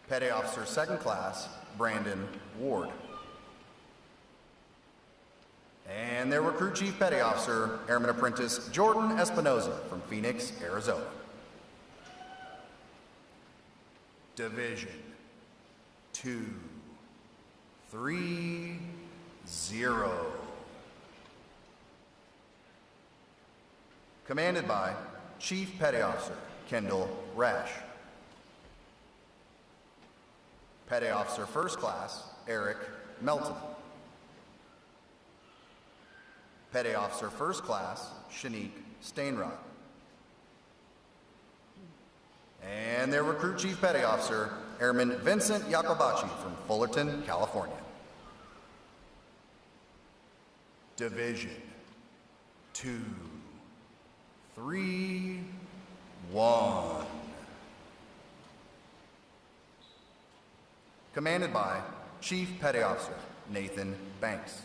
Petty Officer Second Class Brandon Ward. And their Recruit Chief Petty Officer, Airman Apprentice Jordan Espinoza from Phoenix, Arizona. Division 230. Commanded by Chief Petty Officer Kendall Rash. Petty Officer First Class Eric Melton. Petty Officer First Class Shanique Stainrod. And their Recruit Chief Petty Officer, Airman Vincent Yacobachi from Fullerton, California. Division 231. Commanded by Chief Petty Officer Nathan Banks.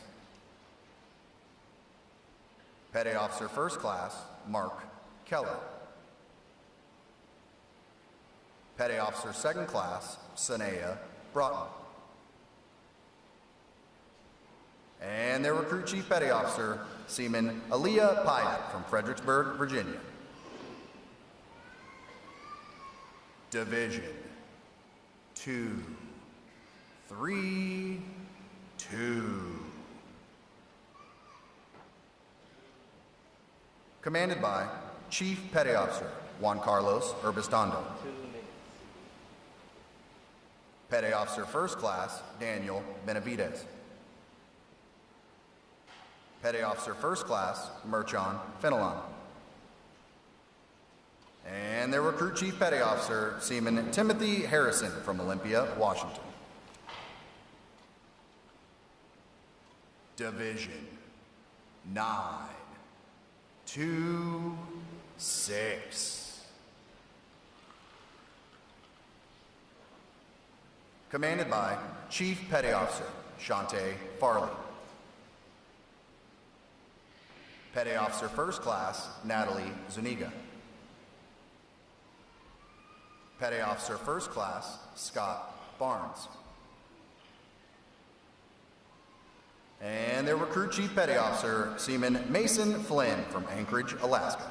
Petty Officer First Class Mark Keller. Petty Officer Second Class Sanaya Broughton. And their Recruit Chief Petty Officer Seaman Aaliyah Pyatt from Fredericksburg, Virginia. Division 232. Commanded by Chief Petty Officer Juan Carlos Urbistando. Petty Officer First Class Daniel Benavides. Petty Officer First Class Merchon Fenelon. And their Recruit Chief Petty Officer Seaman Timothy Harrison from Olympia, Washington. Division 926. Commanded by Chief Petty Officer Shante Farley. Petty Officer First Class Natalie Zuniga. Petty Officer First Class Scott Barnes. And their Recruit Chief Petty Officer Seaman Mason Flynn from Anchorage, Alaska.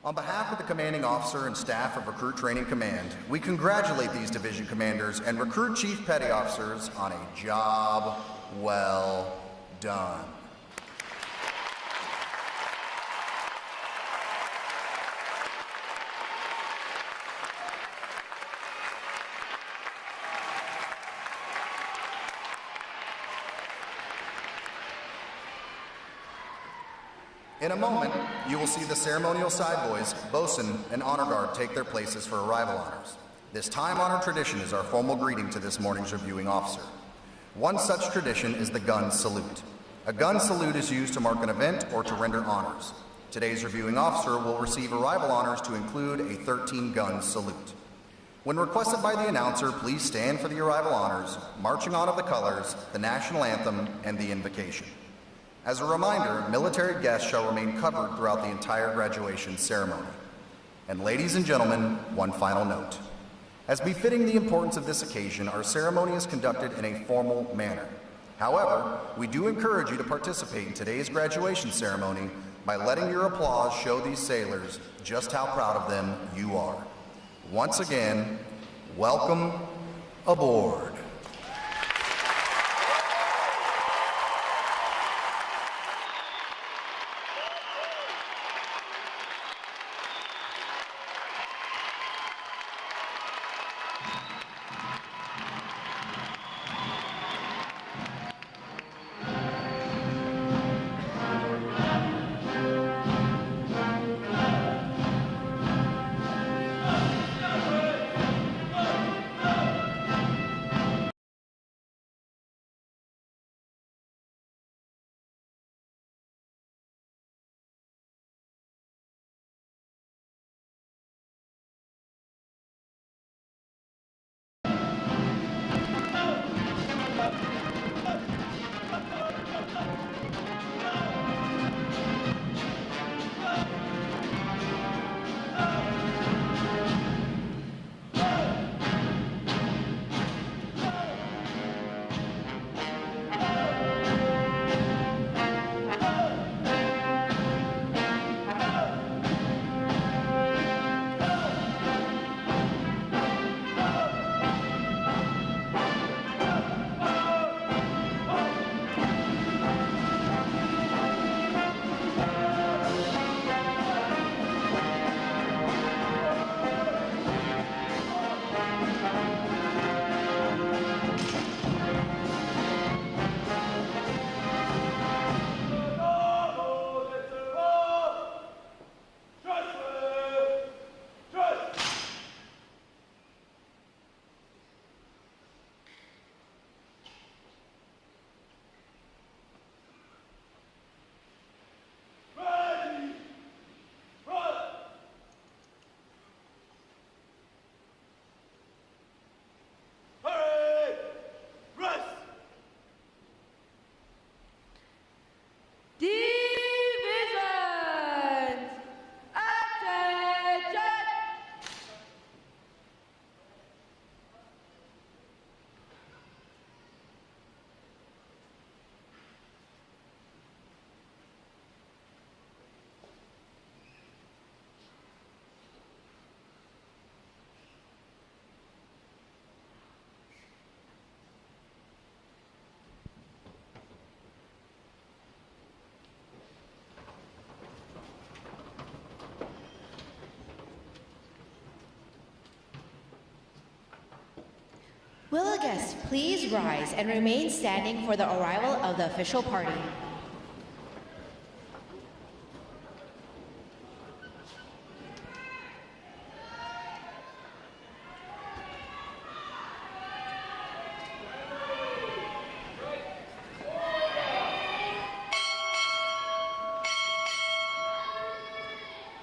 On behalf of the Commanding Officer and staff of Recruit Training Command, we congratulate these division commanders and Recruit Chief Petty Officers on a job well done. In a moment, you will see the ceremonial side boys, bosun, and honor guard take their places for arrival honors. This time-honored tradition is our formal greeting to this morning's reviewing officer. One such tradition is the gun salute. A gun salute is used to mark an event or to render honors. Today's reviewing officer will receive arrival honors to include a 13-gun salute. When requested by the announcer, please stand for the arrival honors, marching on of the colors, the national anthem, and the invocation. As a reminder, military guests shall remain covered throughout the entire graduation ceremony. And ladies and gentlemen, one final note. As befitting the importance of this occasion, our ceremony is conducted in a formal manner. However, we do encourage you to participate in today's graduation ceremony by letting your applause show these sailors just how proud of them you are. Once again, welcome aboard. Will the guests please rise and remain standing for the arrival of the official party?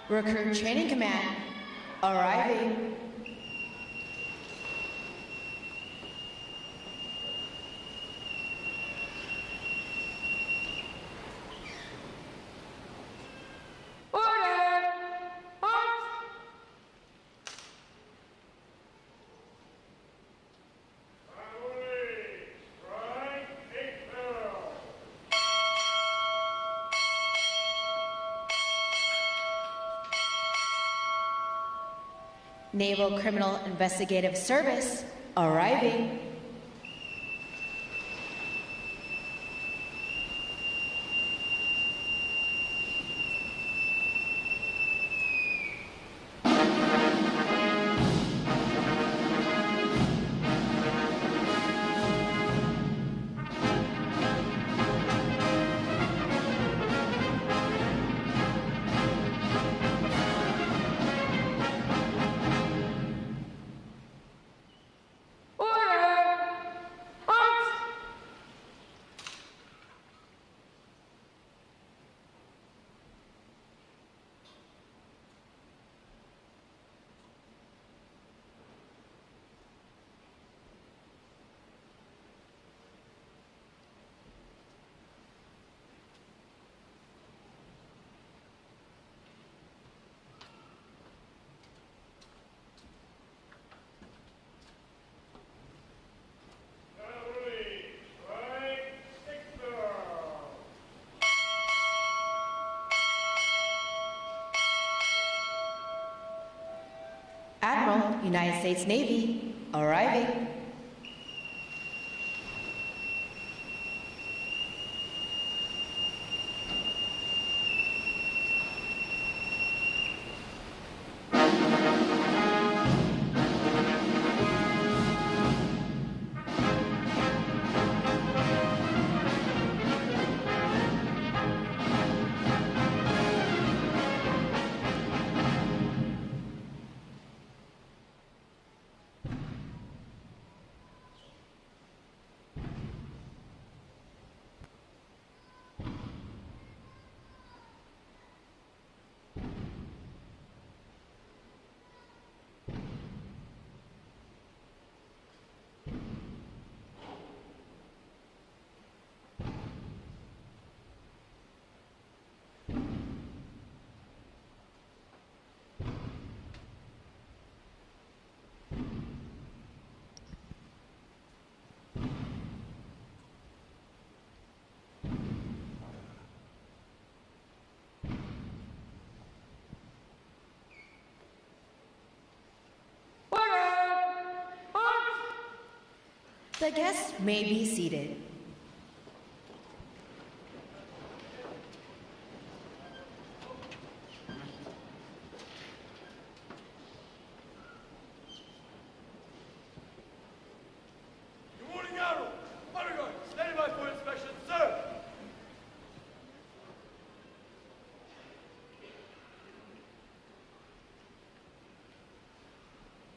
Recruit Training Command arriving. Naval Criminal Investigative Service arriving. Admiral, United States Navy, arriving. The guests may be seated. Good morning, Admiral. Underguard, standing by for inspection, sir.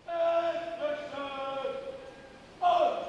Inspection. Oh.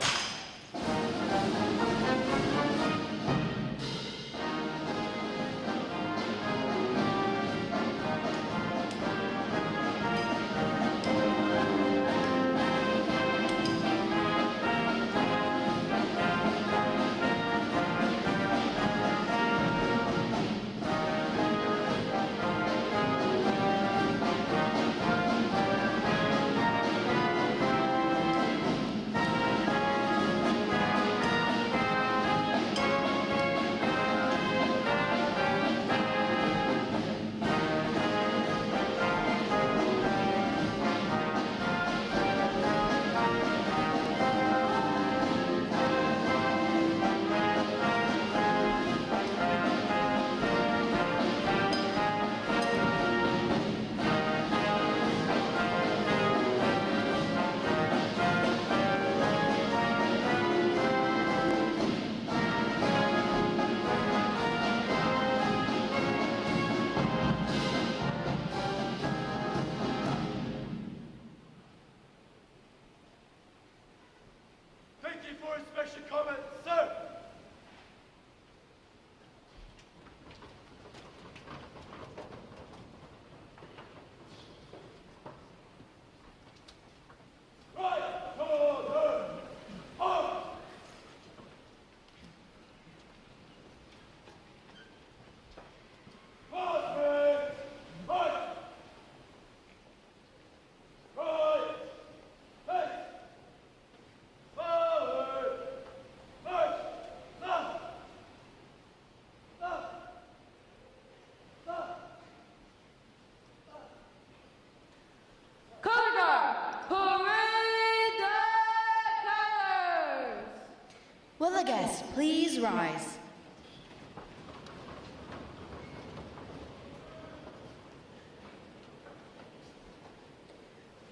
guests, please rise.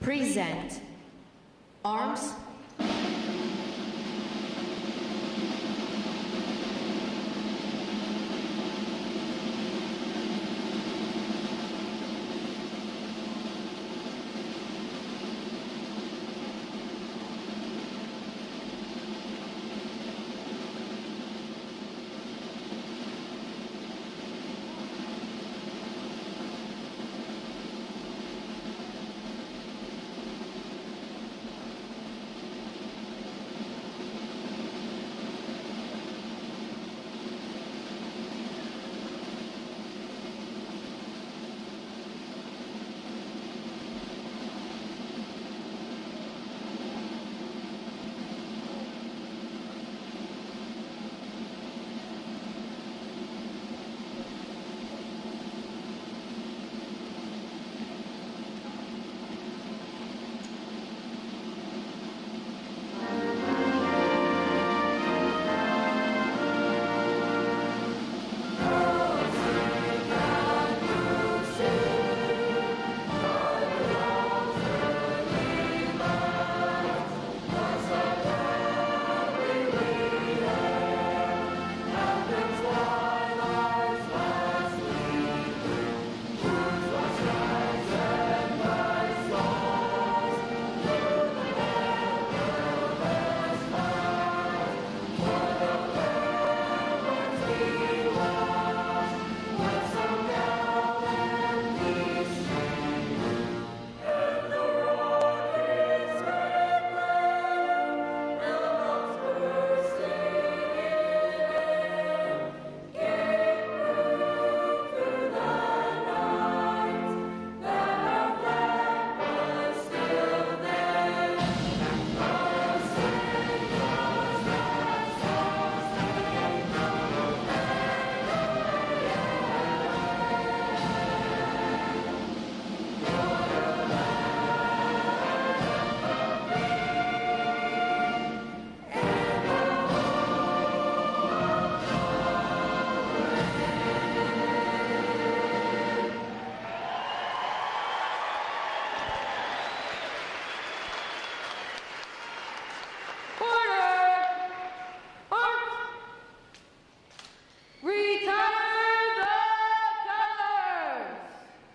Present. Arms.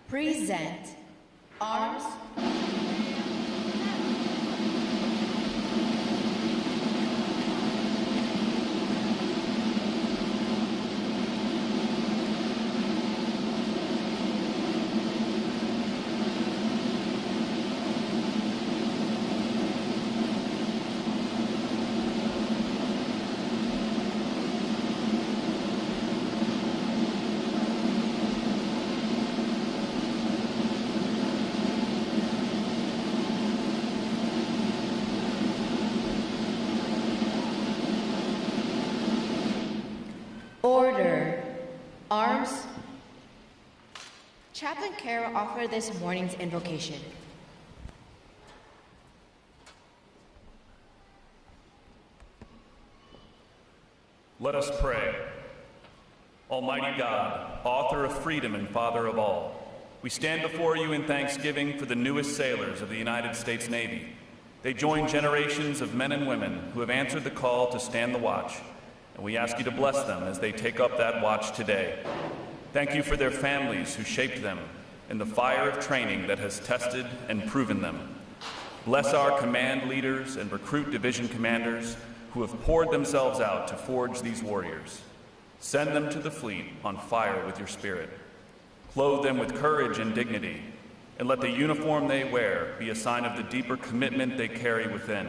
Present. Arms. Order. Arms. Chaplain Carol offered this morning's invocation. Let us pray. Almighty God, author of freedom and Father of all, we stand before you in thanksgiving for the newest sailors of the United States Navy. They join generations of men and women who have answered the call to stand the watch, and we ask you to bless them as they take up that watch today. Thank you for their families who shaped them and the fire of training that has tested and proven them. Bless our command leaders and recruit division commanders who have poured themselves out to forge these warriors. Send them to the fleet on fire with your spirit. Clothe them with courage and dignity, and let the uniform they wear be a sign of the deeper commitment they carry within.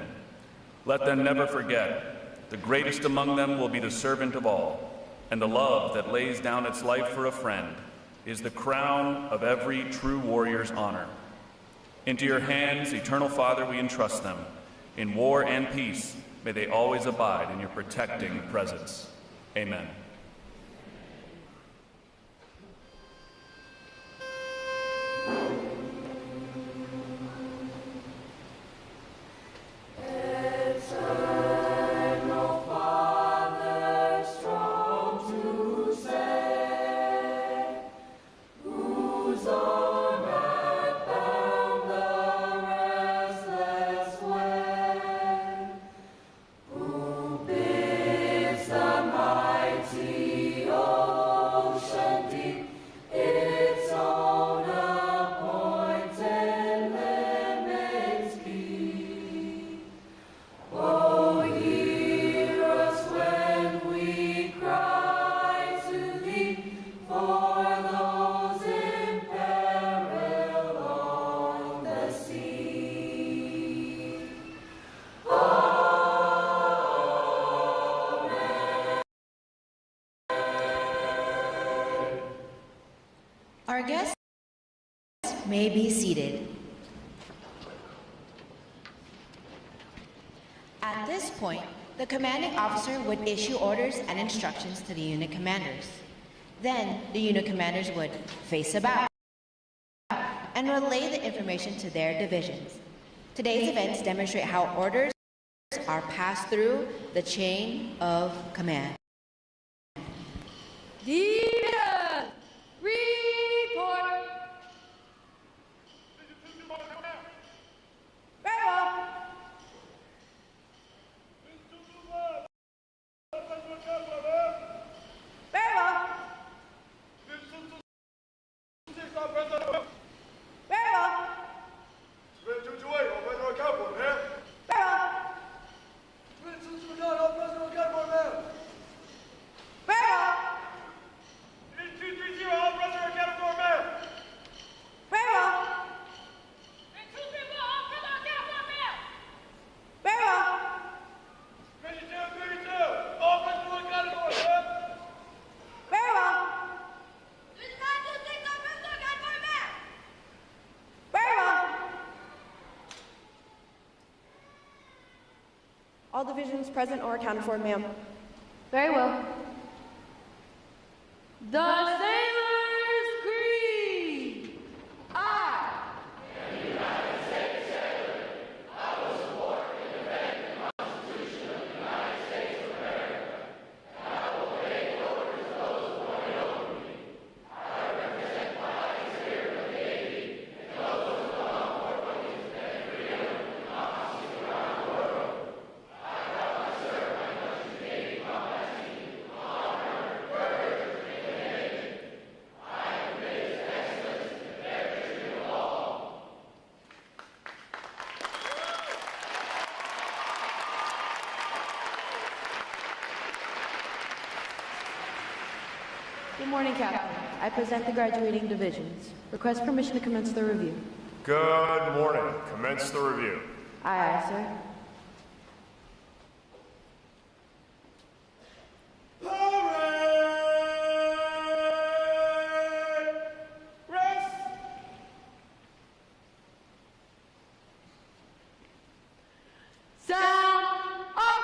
Let them never forget, the greatest among them will be the servant of all, and the love that lays down its life for a friend is the crown of every true warrior's honor. Into your hands, eternal Father, we entrust them. In war and peace, may they always abide in your protecting presence. Amen. Eternal Father, Our guests may be seated. At this point, the commanding officer would issue orders and instructions to the unit commanders. Then, the unit commanders would face about and relay the information to their divisions. Today's events demonstrate how orders are passed through the chain of command. Division! Report! Very well. Very well. Very well. All divisions present or accounted for, ma'am. Very well. The Sailor's Creed! I, the United States Sailor, I will support and defend the Constitution of the United States of America, and I will obey the orders of those appointed over me. I represent the highest spirit of the Navy and those who long for liberty and freedom and democracy around the world. I proudly serve my country's Navy combat team with honor, courage, and commitment. I am committed to excellence and the fair treatment of all. Good morning, Captain. I present the graduating divisions. Request permission to commence the review. Good morning. Commence the review. Aye, aye, sir. Sound up!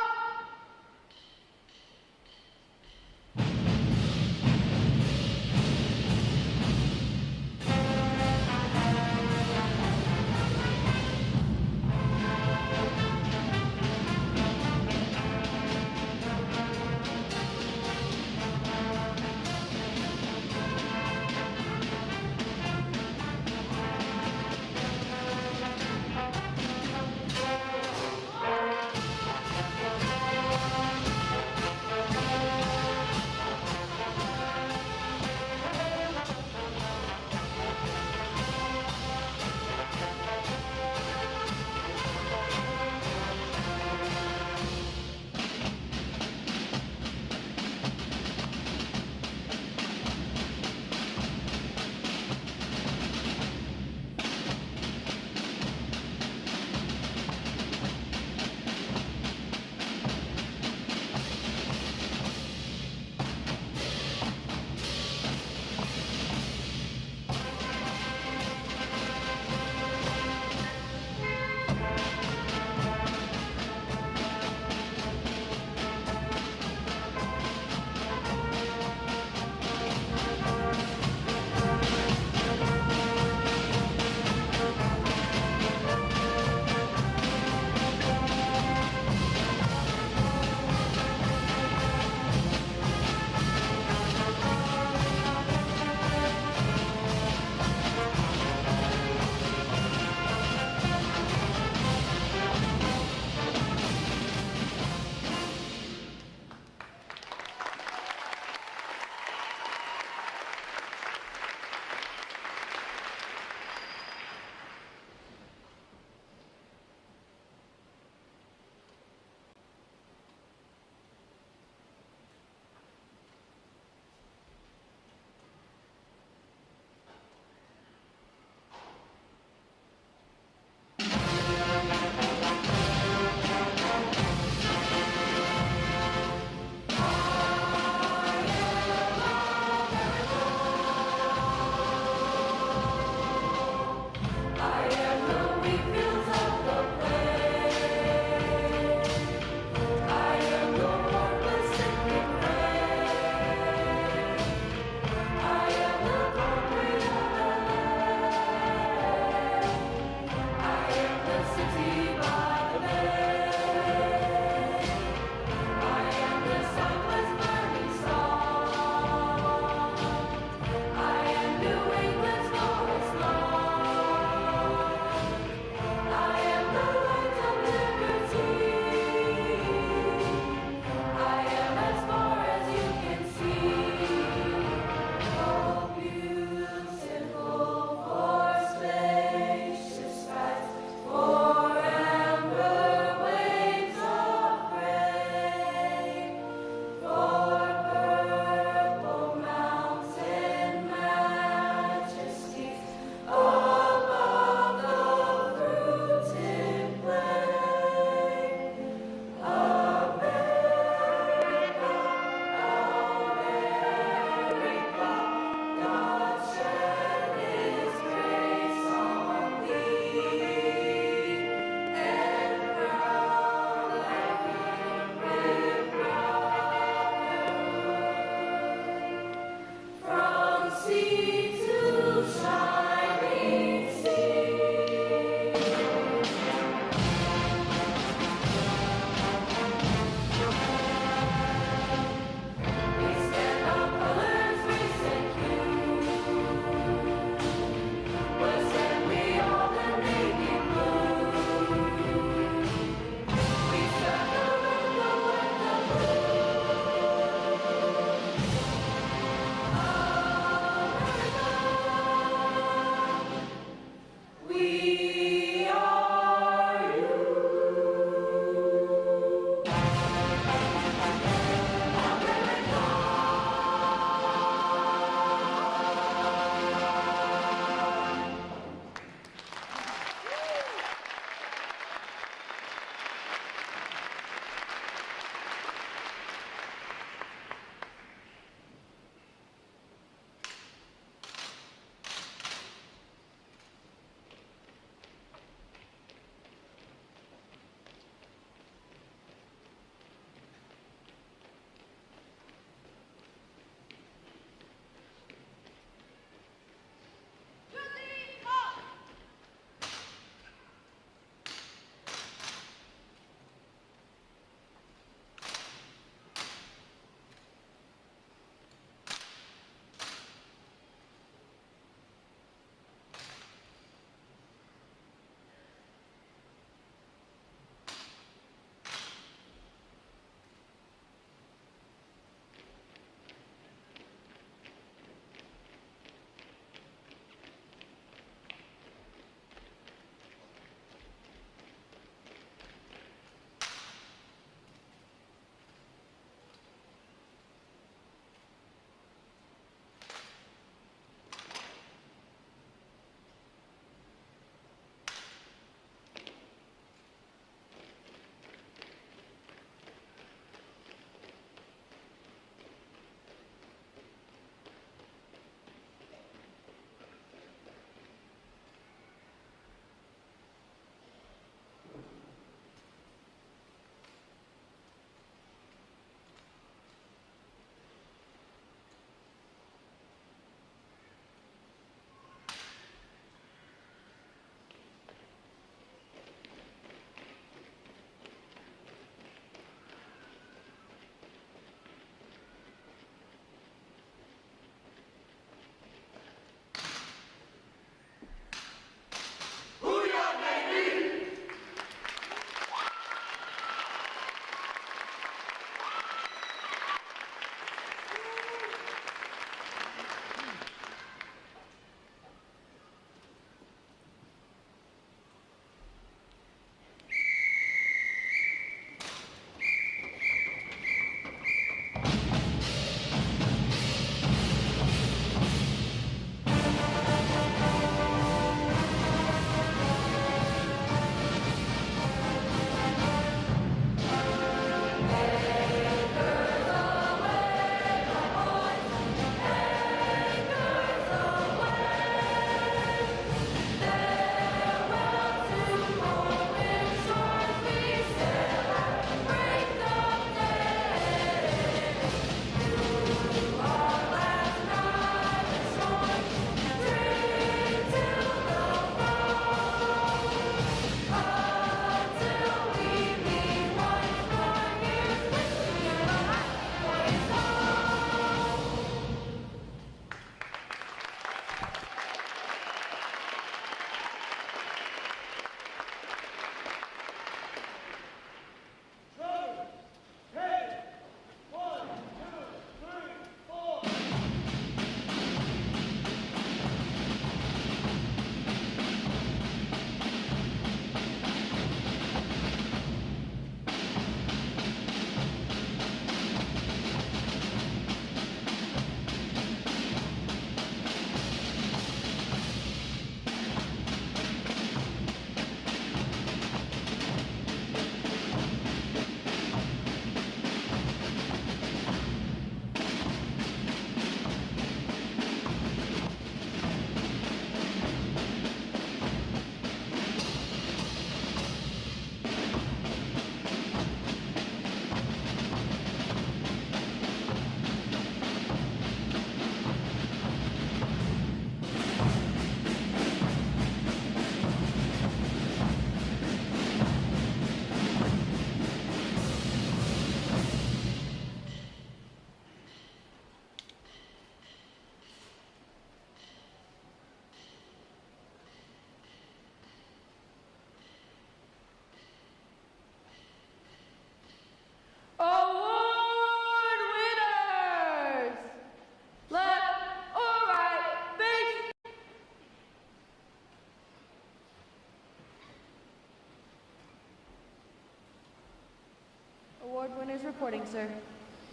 award winners reporting, sir.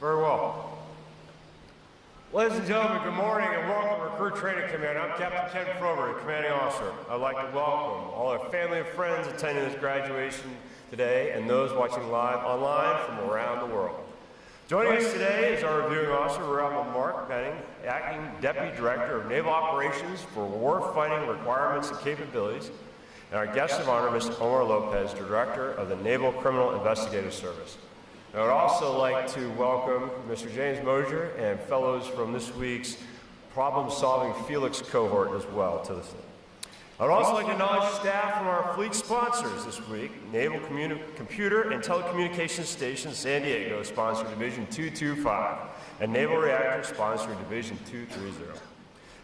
Very well. Ladies and gentlemen, good morning and welcome to Recruit Training Command. I'm Captain Ken Frober, Commanding Officer. I'd like to welcome all our family and friends attending this graduation today and those watching live online from around the world. Joining us today is our reviewing officer, Admiral Mark Penning, Acting Deputy Director of Naval Operations for Warfighting Requirements and Capabilities, and our guest of honor, Mr. Omar Lopez, Director of the Naval Criminal Investigative Service. I would also like to welcome Mr. James Mosier and fellows from this week's problem-solving Felix cohort as well to this. I would also like to acknowledge staff from our fleet sponsors this week, Naval Computer and Telecommunications Station San Diego, sponsoring Division 225, and Naval Reactor, sponsoring Division 230.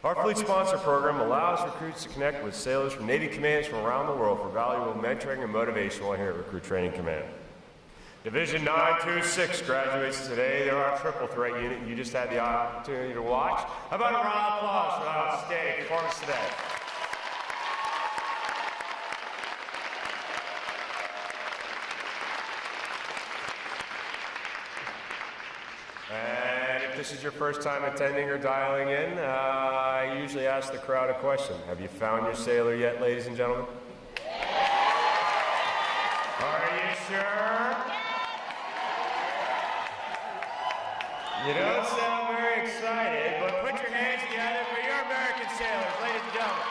Our fleet sponsor program allows recruits to connect with sailors from Navy commands from around the world for valuable mentoring and motivation while here at Recruit Training Command. Division 926 graduates today. They're our triple threat unit. You just had the opportunity to watch. How about a round of applause for that outstanding performance today? And if this is your first time attending or dialing in, I usually ask the crowd a question. Have you found your sailor yet, ladies and gentlemen? Are you sure? You don't sound very excited, but put your hands together for your American sailors, ladies and gentlemen.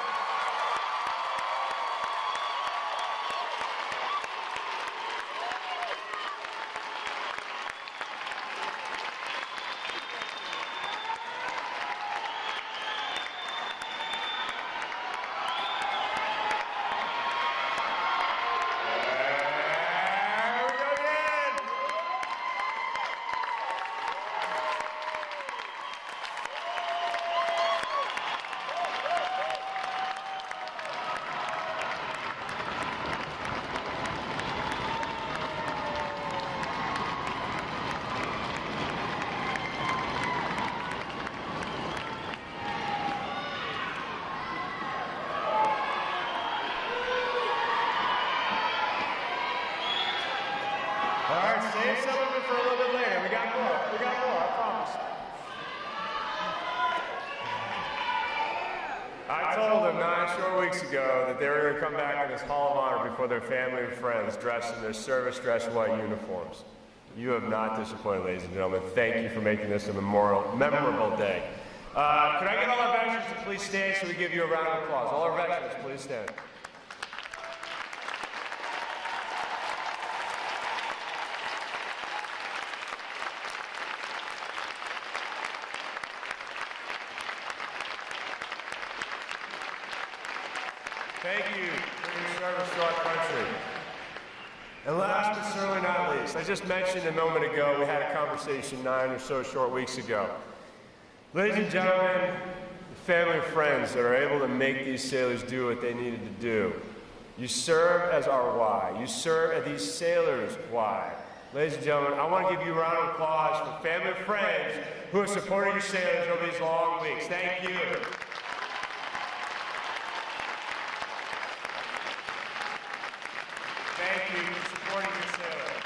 Save some of it for a little bit later. We got more, I promise. I told them 9 short weeks ago that they were going to come back in this Hall of Honor before their family and friends dressed in their service dress white uniforms. You have not disappointed, ladies and gentlemen. Thank you for making this a memorable day. Could I get all our veterans to please stand so we give you a round of applause? All our veterans, please stand. Thank you for your service to our country. And last but certainly not least, I just mentioned a moment ago, we had a conversation 9 or so short weeks ago. Ladies and gentlemen, family and friends that are able to make these sailors do what they needed to do. You serve as our why. You serve as these sailors' why. Ladies and gentlemen, I want to give you a round of applause for family and friends who have supported your sailors over these long weeks. Thank you. Thank you for supporting your sailors.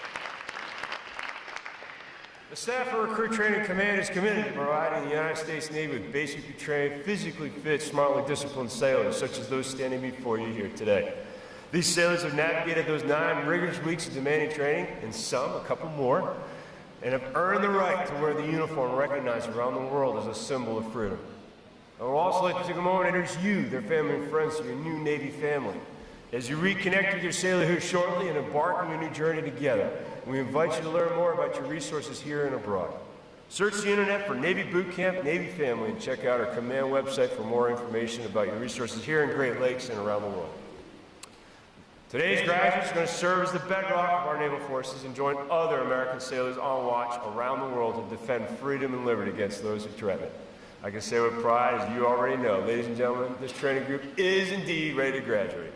The staff of Recruit Training Command is committed to providing the United States Navy with basically trained, physically fit, smartly disciplined sailors, such as those standing before you here today. These sailors have navigated those 9 rigorous weeks of demanding training, and some, a couple more, and have earned the right to wear the uniform recognized around the world as a symbol of freedom. I would also like to take a moment to introduce you, their family and friends, to your new Navy family. As you reconnect with your sailor here shortly and embark on your new journey together, we invite you to learn more about your resources here and abroad. Search the internet for Navy Boot Camp, Navy Family, and check out our command website for more information about your resources here in Great Lakes and around the world. Today's graduates are going to serve as the bedrock of our naval forces and join other American sailors on watch around the world to defend freedom and liberty against those who threaten it. I can say with pride, as you already know, ladies and gentlemen, this training group is indeed ready to graduate.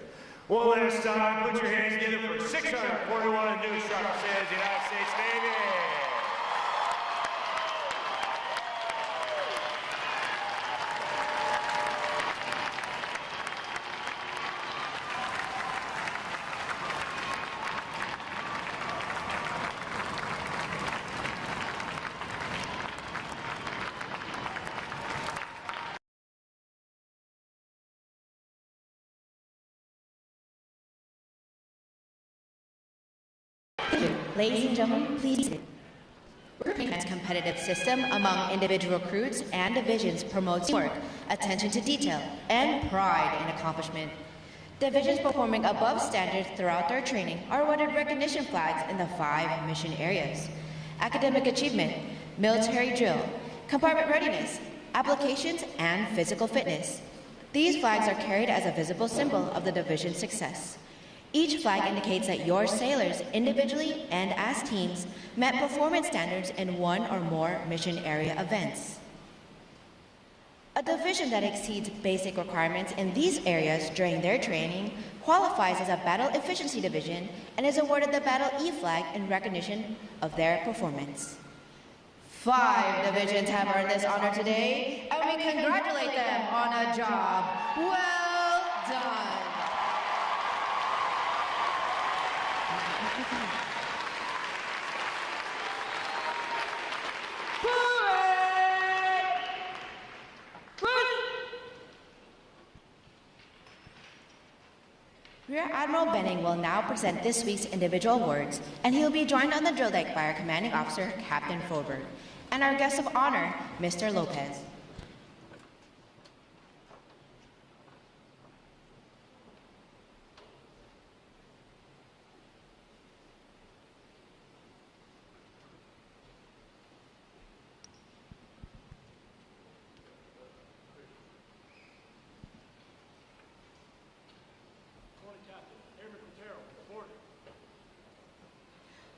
One last time, put your hands together for 641 new instructor sailors of the United States Navy. Ladies and gentlemen, please. Recruitment's competitive system among individual recruits and divisions promotes teamwork, attention to detail, and pride in accomplishment. Divisions performing above standards throughout their training are awarded recognition flags in the 5 mission areas: academic achievement, military drill, compartment readiness, applications, and physical fitness. These flags are carried as a visible symbol of the division's success. Each flag indicates that your sailors, individually and as teams, met performance standards in 1 or more mission area events. A division that exceeds basic requirements in these areas during their training qualifies as a Battle Efficiency Division and is awarded the Battle E flag in recognition of their performance. 5 divisions have earned this honor today, and we congratulate them on a job well done. Rear Admiral Benning will now present this week's individual awards, and he will be joined on the drill deck by our commanding officer, Captain Froberg, and our guest of honor, Mr. Lopez.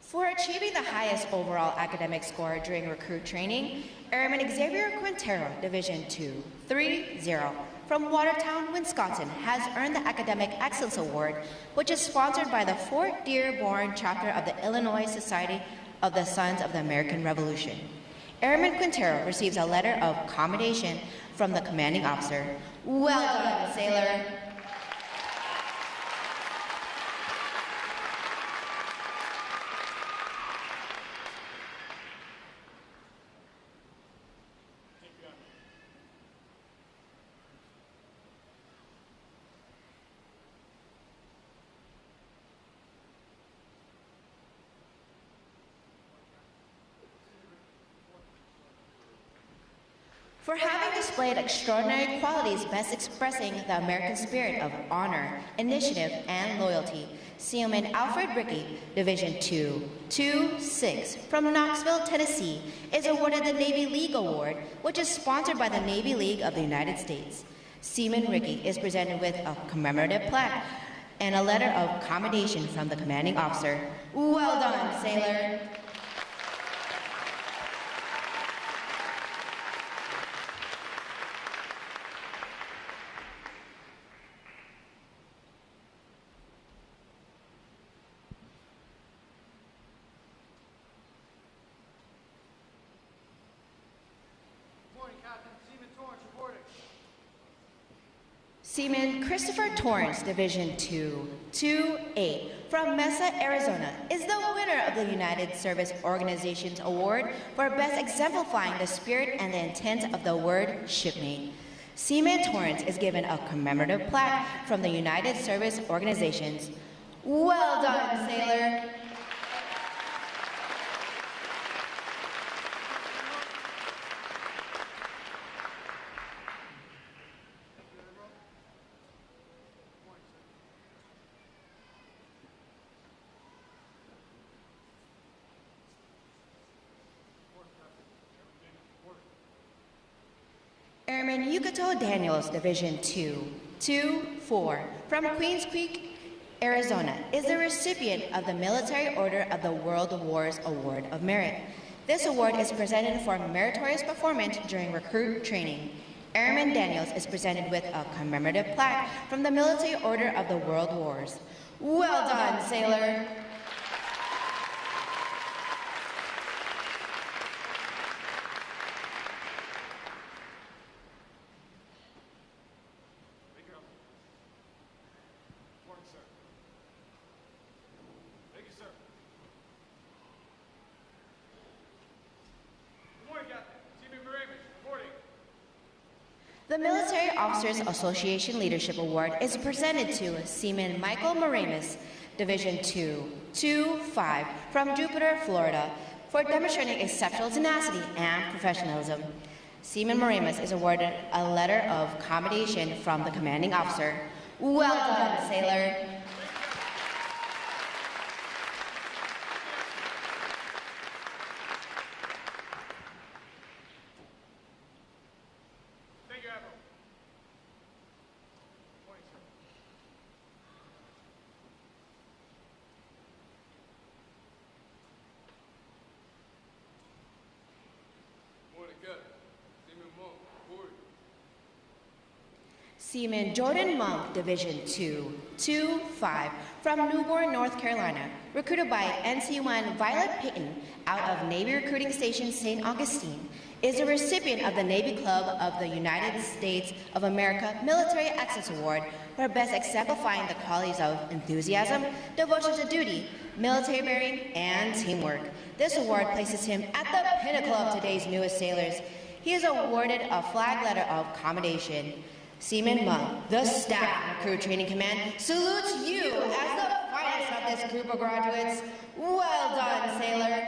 For achieving the highest overall academic score during recruit training, Airman Xavier Quintero, Division 230 from Watertown, Wisconsin, has earned the Academic Excellence Award, which is sponsored by the Fort Dearborn chapter of the Illinois Society of the Sons of the American Revolution. Airman Quintero receives a letter of commendation from the commanding officer. Well done, sailor. For having displayed extraordinary qualities best expressing the American spirit of honor, initiative, and loyalty, Seaman Alfred Rickey, Division 226 from Knoxville, Tennessee, is awarded the Navy League Award, which is sponsored by the Navy League of the United States. Seaman Rickey is presented with a commemorative plaque and a letter of commendation from the commanding officer. Well done, sailor. Seaman Christopher Torrance, Division 228 from Mesa, Arizona, is the winner of the United Service Organization's Award for best exemplifying the spirit and the intent of the word shipmate. Seaman Torrance is given a commemorative plaque from the United Service Organizations. Well done, sailor. Airman Yukato Daniels, Division 224 from Queens Creek, Arizona, is the recipient of the Military Order of the World Wars Award of Merit. This award is presented for meritorious performance during recruit training. Airman Daniels is presented with a commemorative plaque from the Military Order of the World Wars. Well done, sailor. The Military Officers Association Leadership Award is presented to Seaman Michael Moramis, Division 225 from Jupiter, Florida, for demonstrating exceptional tenacity and professionalism. Seaman Moremus is awarded a letter of commendation from the commanding officer. Well done, sailor. Seaman Jordan Monk, Division 225 from Newborn, North Carolina, recruited by NC1 Violet Payton out of Navy Recruiting Station St. Augustine, is a recipient of the Navy Club of the United States of America Military Excellence Award for best exemplifying the qualities of enthusiasm, devotion to duty, military bearing, and teamwork. This award places him at the pinnacle of today's newest sailors. He is awarded a flag letter of commendation. Seaman Monk, the staff of Crew Training Command, salutes you as the finest of this group of graduates. Well done, sailor.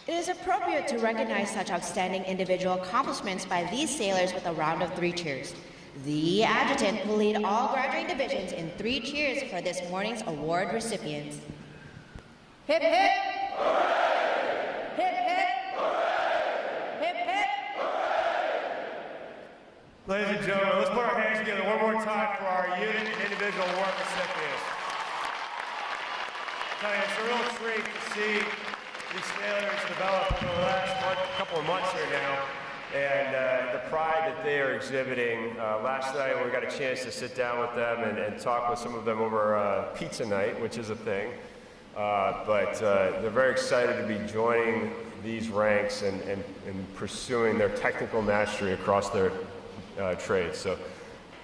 It is appropriate to recognize such outstanding individual accomplishments by these sailors with a round of 3 cheers. The adjutant will lead all graduating divisions in 3 cheers for this morning's award recipients. Hip hip! Hooray! Hip hip! Hooray! Hip hip! Ladies and gentlemen, let's put our hands together one more time for our unit and individual award recipients. I tell you, it's a real treat to see these sailors develop over the last couple of months here now, and the pride that they are exhibiting. Last night we got a chance to sit down with them and talk with some of them over pizza night, which is a thing. But they're very excited to be joining these ranks and pursuing their technical mastery across their trades. So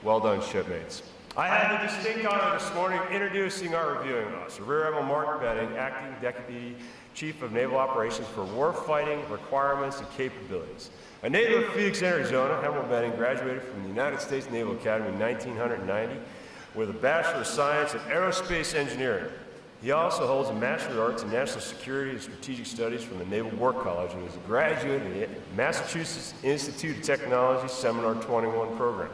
well done, shipmates. I have the distinct honor this morning of introducing our reviewing officer, Rear Admiral Mark Betting, Acting Deputy Chief of Naval Operations for Warfighting Requirements and Capabilities. A native of Phoenix, Arizona, Admiral Betting graduated from the United States Naval Academy in 1990 with a Bachelor of Science in Aerospace Engineering. He also holds a Master of Arts in National Security and Strategic Studies from the Naval War College and is a graduate of the Massachusetts Institute of Technology Seminar 21 program.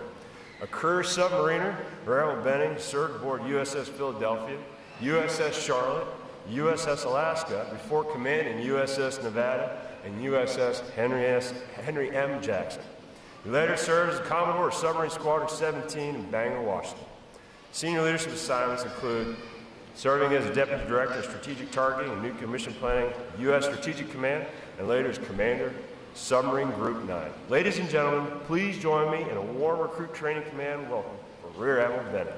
A career submariner, Rear Admiral Benning served aboard USS Philadelphia, USS Charlotte, USS Alaska, before commanding USS Nevada and USS Henry M. Jackson. He later served as Commodore of Submarine Squadron 17 in Bangor, Washington. Senior leadership assignments include serving as a Deputy Director of Strategic Targeting and Nuclear Mission Planning, U.S. Strategic Command, and later as Commander, Submarine Group 9. Ladies and gentlemen, please join me in a warm Recruit Training Command welcome for Rear Admiral Bennett.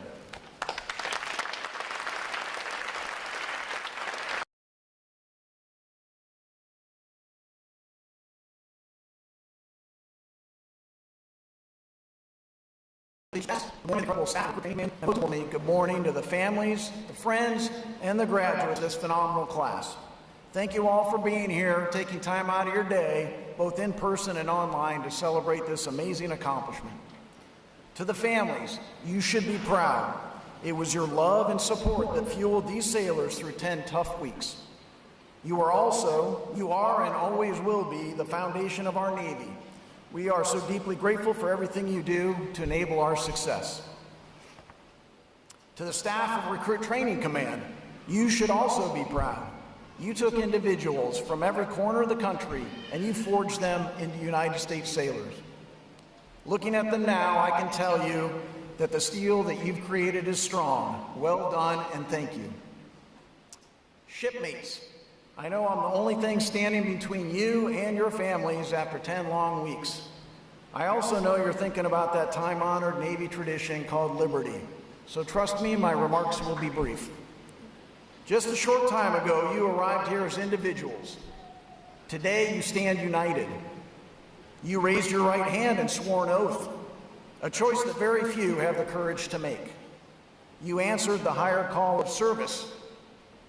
Good morning, incredible staff, good morning to the families, the friends, and the graduates of this phenomenal class. Thank you all for being here, taking time out of your day, both in person and online, to celebrate this amazing accomplishment. To the families, you should be proud. It was your love and support that fueled these sailors through 10 tough weeks. You are and always will be the foundation of our Navy. We are so deeply grateful for everything you do to enable our success. To the staff of Recruit Training Command, you should also be proud. You took individuals from every corner of the country and you forged them into United States sailors. Looking at them now, I can tell you that the steel that you've created is strong. Well done, and thank you. Shipmates, I know I'm the only thing standing between you and your families after 10 long weeks. I also know you're thinking about that time-honored Navy tradition called liberty. So trust me, my remarks will be brief. Just a short time ago, you arrived here as individuals. Today, you stand united. You raised your right hand and swore an oath, a choice that very few have the courage to make. You answered the higher call of service.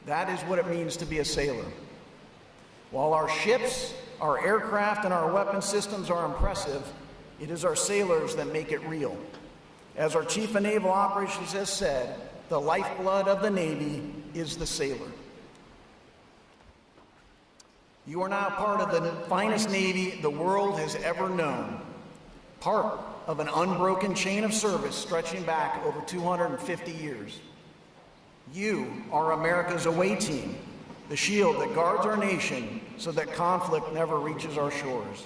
That is what it means to be a sailor. While our ships, our aircraft, and our weapon systems are impressive, it is our sailors that make it real. As our Chief of Naval Operations has said, the lifeblood of the Navy is the sailor. You are now part of the finest Navy the world has ever known, part of an unbroken chain of service stretching back over 250 years. You are America's away team, the shield that guards our nation so that conflict never reaches our shores.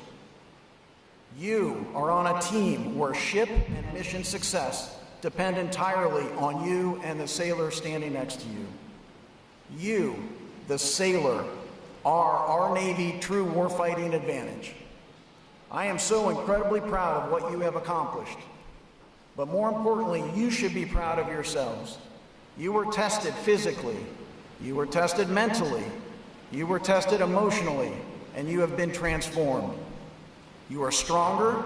You are on a team where ship and mission success depend entirely on you and the sailor standing next to you. You, the sailor, are our Navy true warfighting advantage. I am so incredibly proud of what you have accomplished. But more importantly, you should be proud of yourselves. You were tested physically, you were tested mentally, you were tested emotionally, and you have been transformed. You are stronger,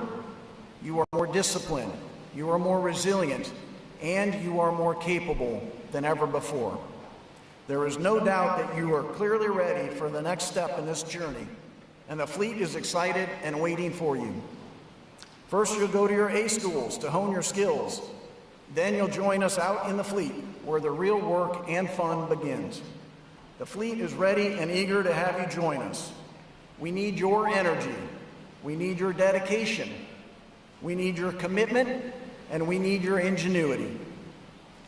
you are more disciplined, you are more resilient, and you are more capable than ever before. There is no doubt that you are clearly ready for the next step in this journey, and the fleet is excited and waiting for you. First, you'll go to your A schools to hone your skills. Then you'll join us out in the fleet, where the real work and fun begins. The fleet is ready and eager to have you join us. We need your energy. We need your dedication. We need your commitment, and we need your ingenuity.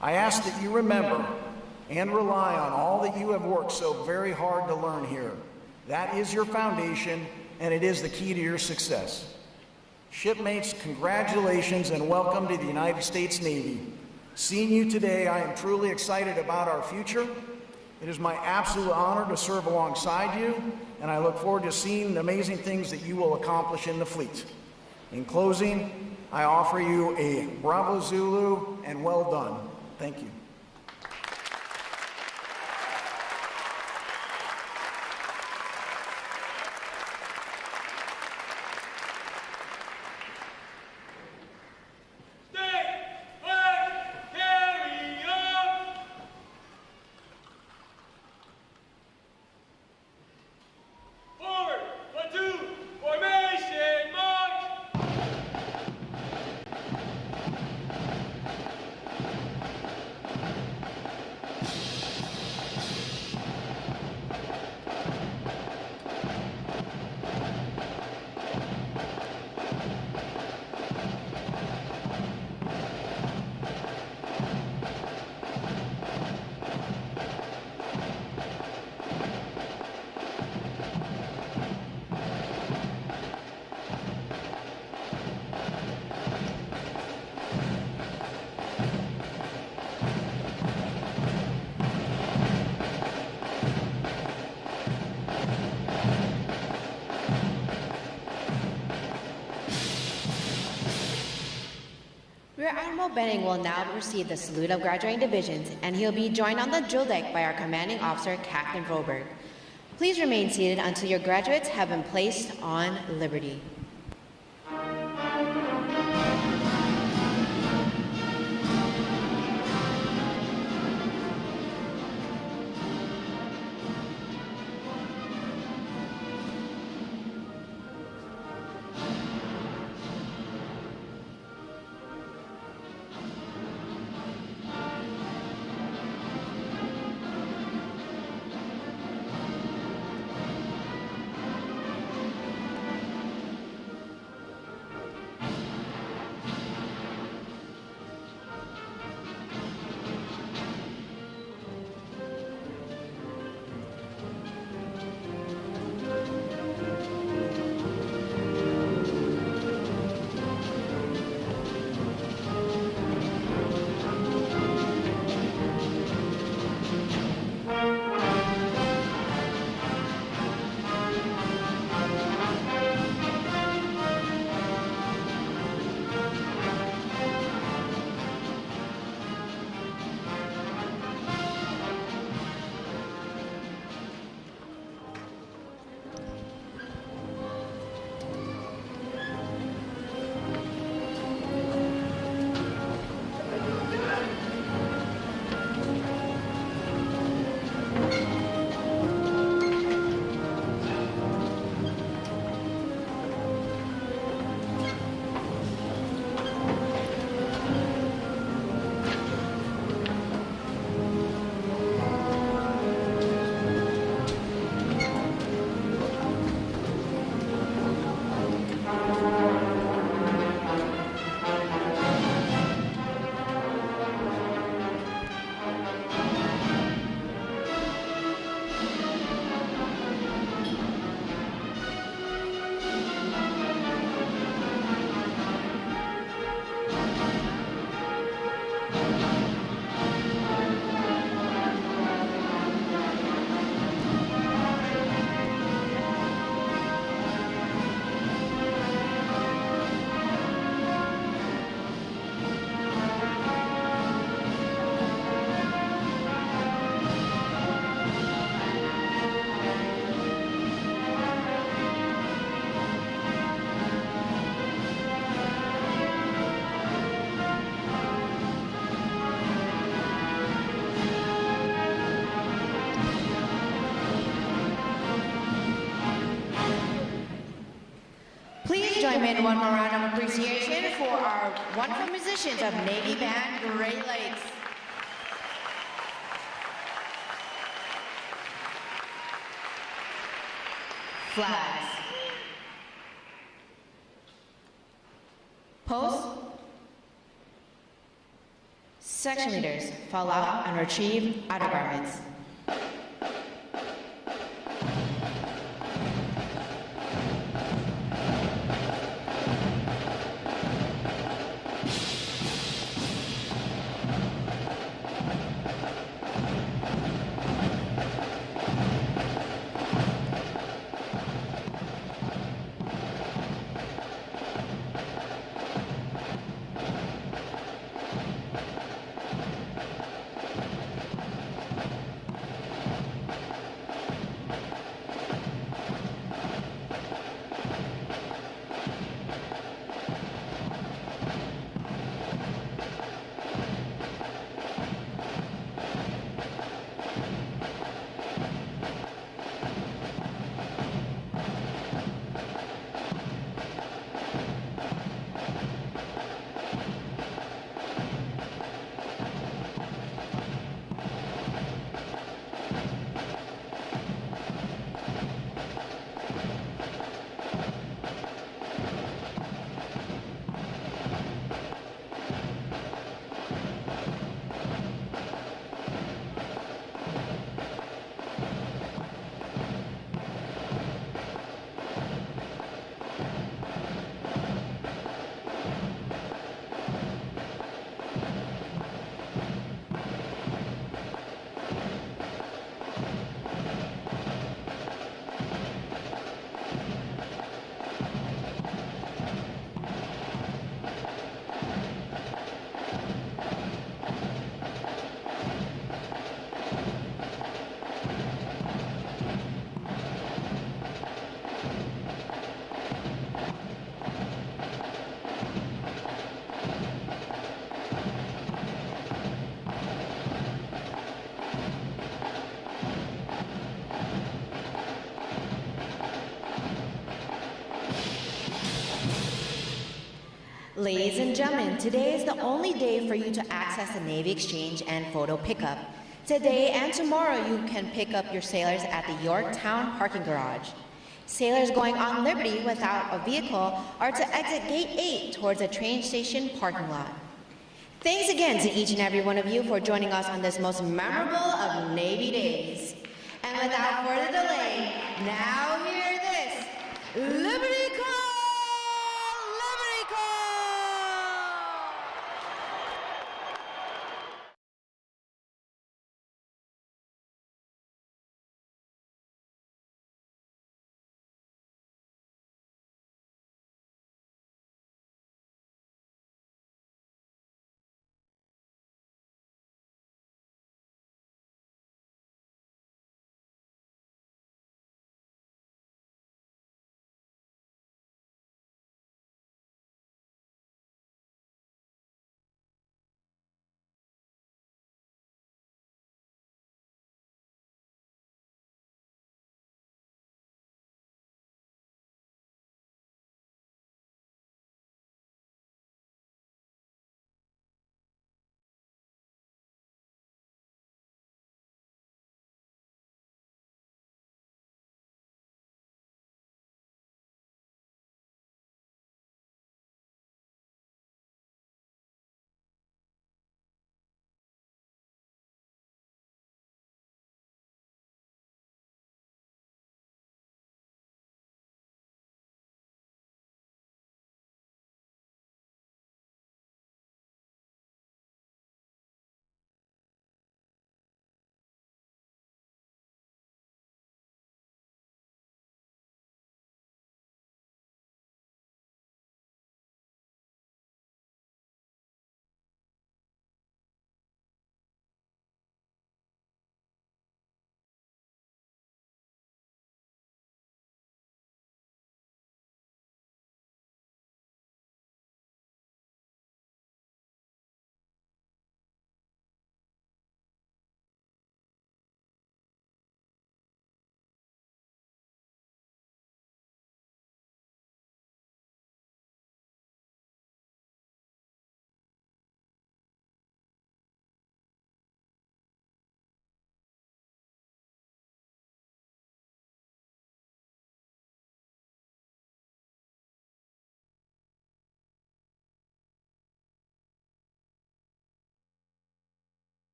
I ask that you remember and rely on all that you have worked so very hard to learn here. That is your foundation, and it is the key to your success. Shipmates, congratulations and welcome to the United States Navy. Seeing you today, I am truly excited about our future. It is my absolute honor to serve alongside you, and I look forward to seeing the amazing things that you will accomplish in the fleet. In closing, I offer you a Bravo Zulu and well done. Thank you. Rear Admiral Benning will now receive the salute of graduating divisions, and he'll be joined on the drill deck by our commanding officer, Captain Froberg. Please remain seated until your graduates have been placed on liberty. welcome in one more round of appreciation for our wonderful musicians of Navy Band Great Lakes. Flags. Post. Section leaders, fall out and retrieve outer garments. Ladies and gentlemen, today is the only day for you to access the Navy Exchange and photo pickup. Today and tomorrow you can pick up your sailors at the Yorktown parking garage. Sailors going on Liberty without a vehicle are to exit Gate 8 towards the train station parking lot. Thanks again to each and every one of you for joining us on this most memorable of Navy days. And without further delay, now hear this, Liberty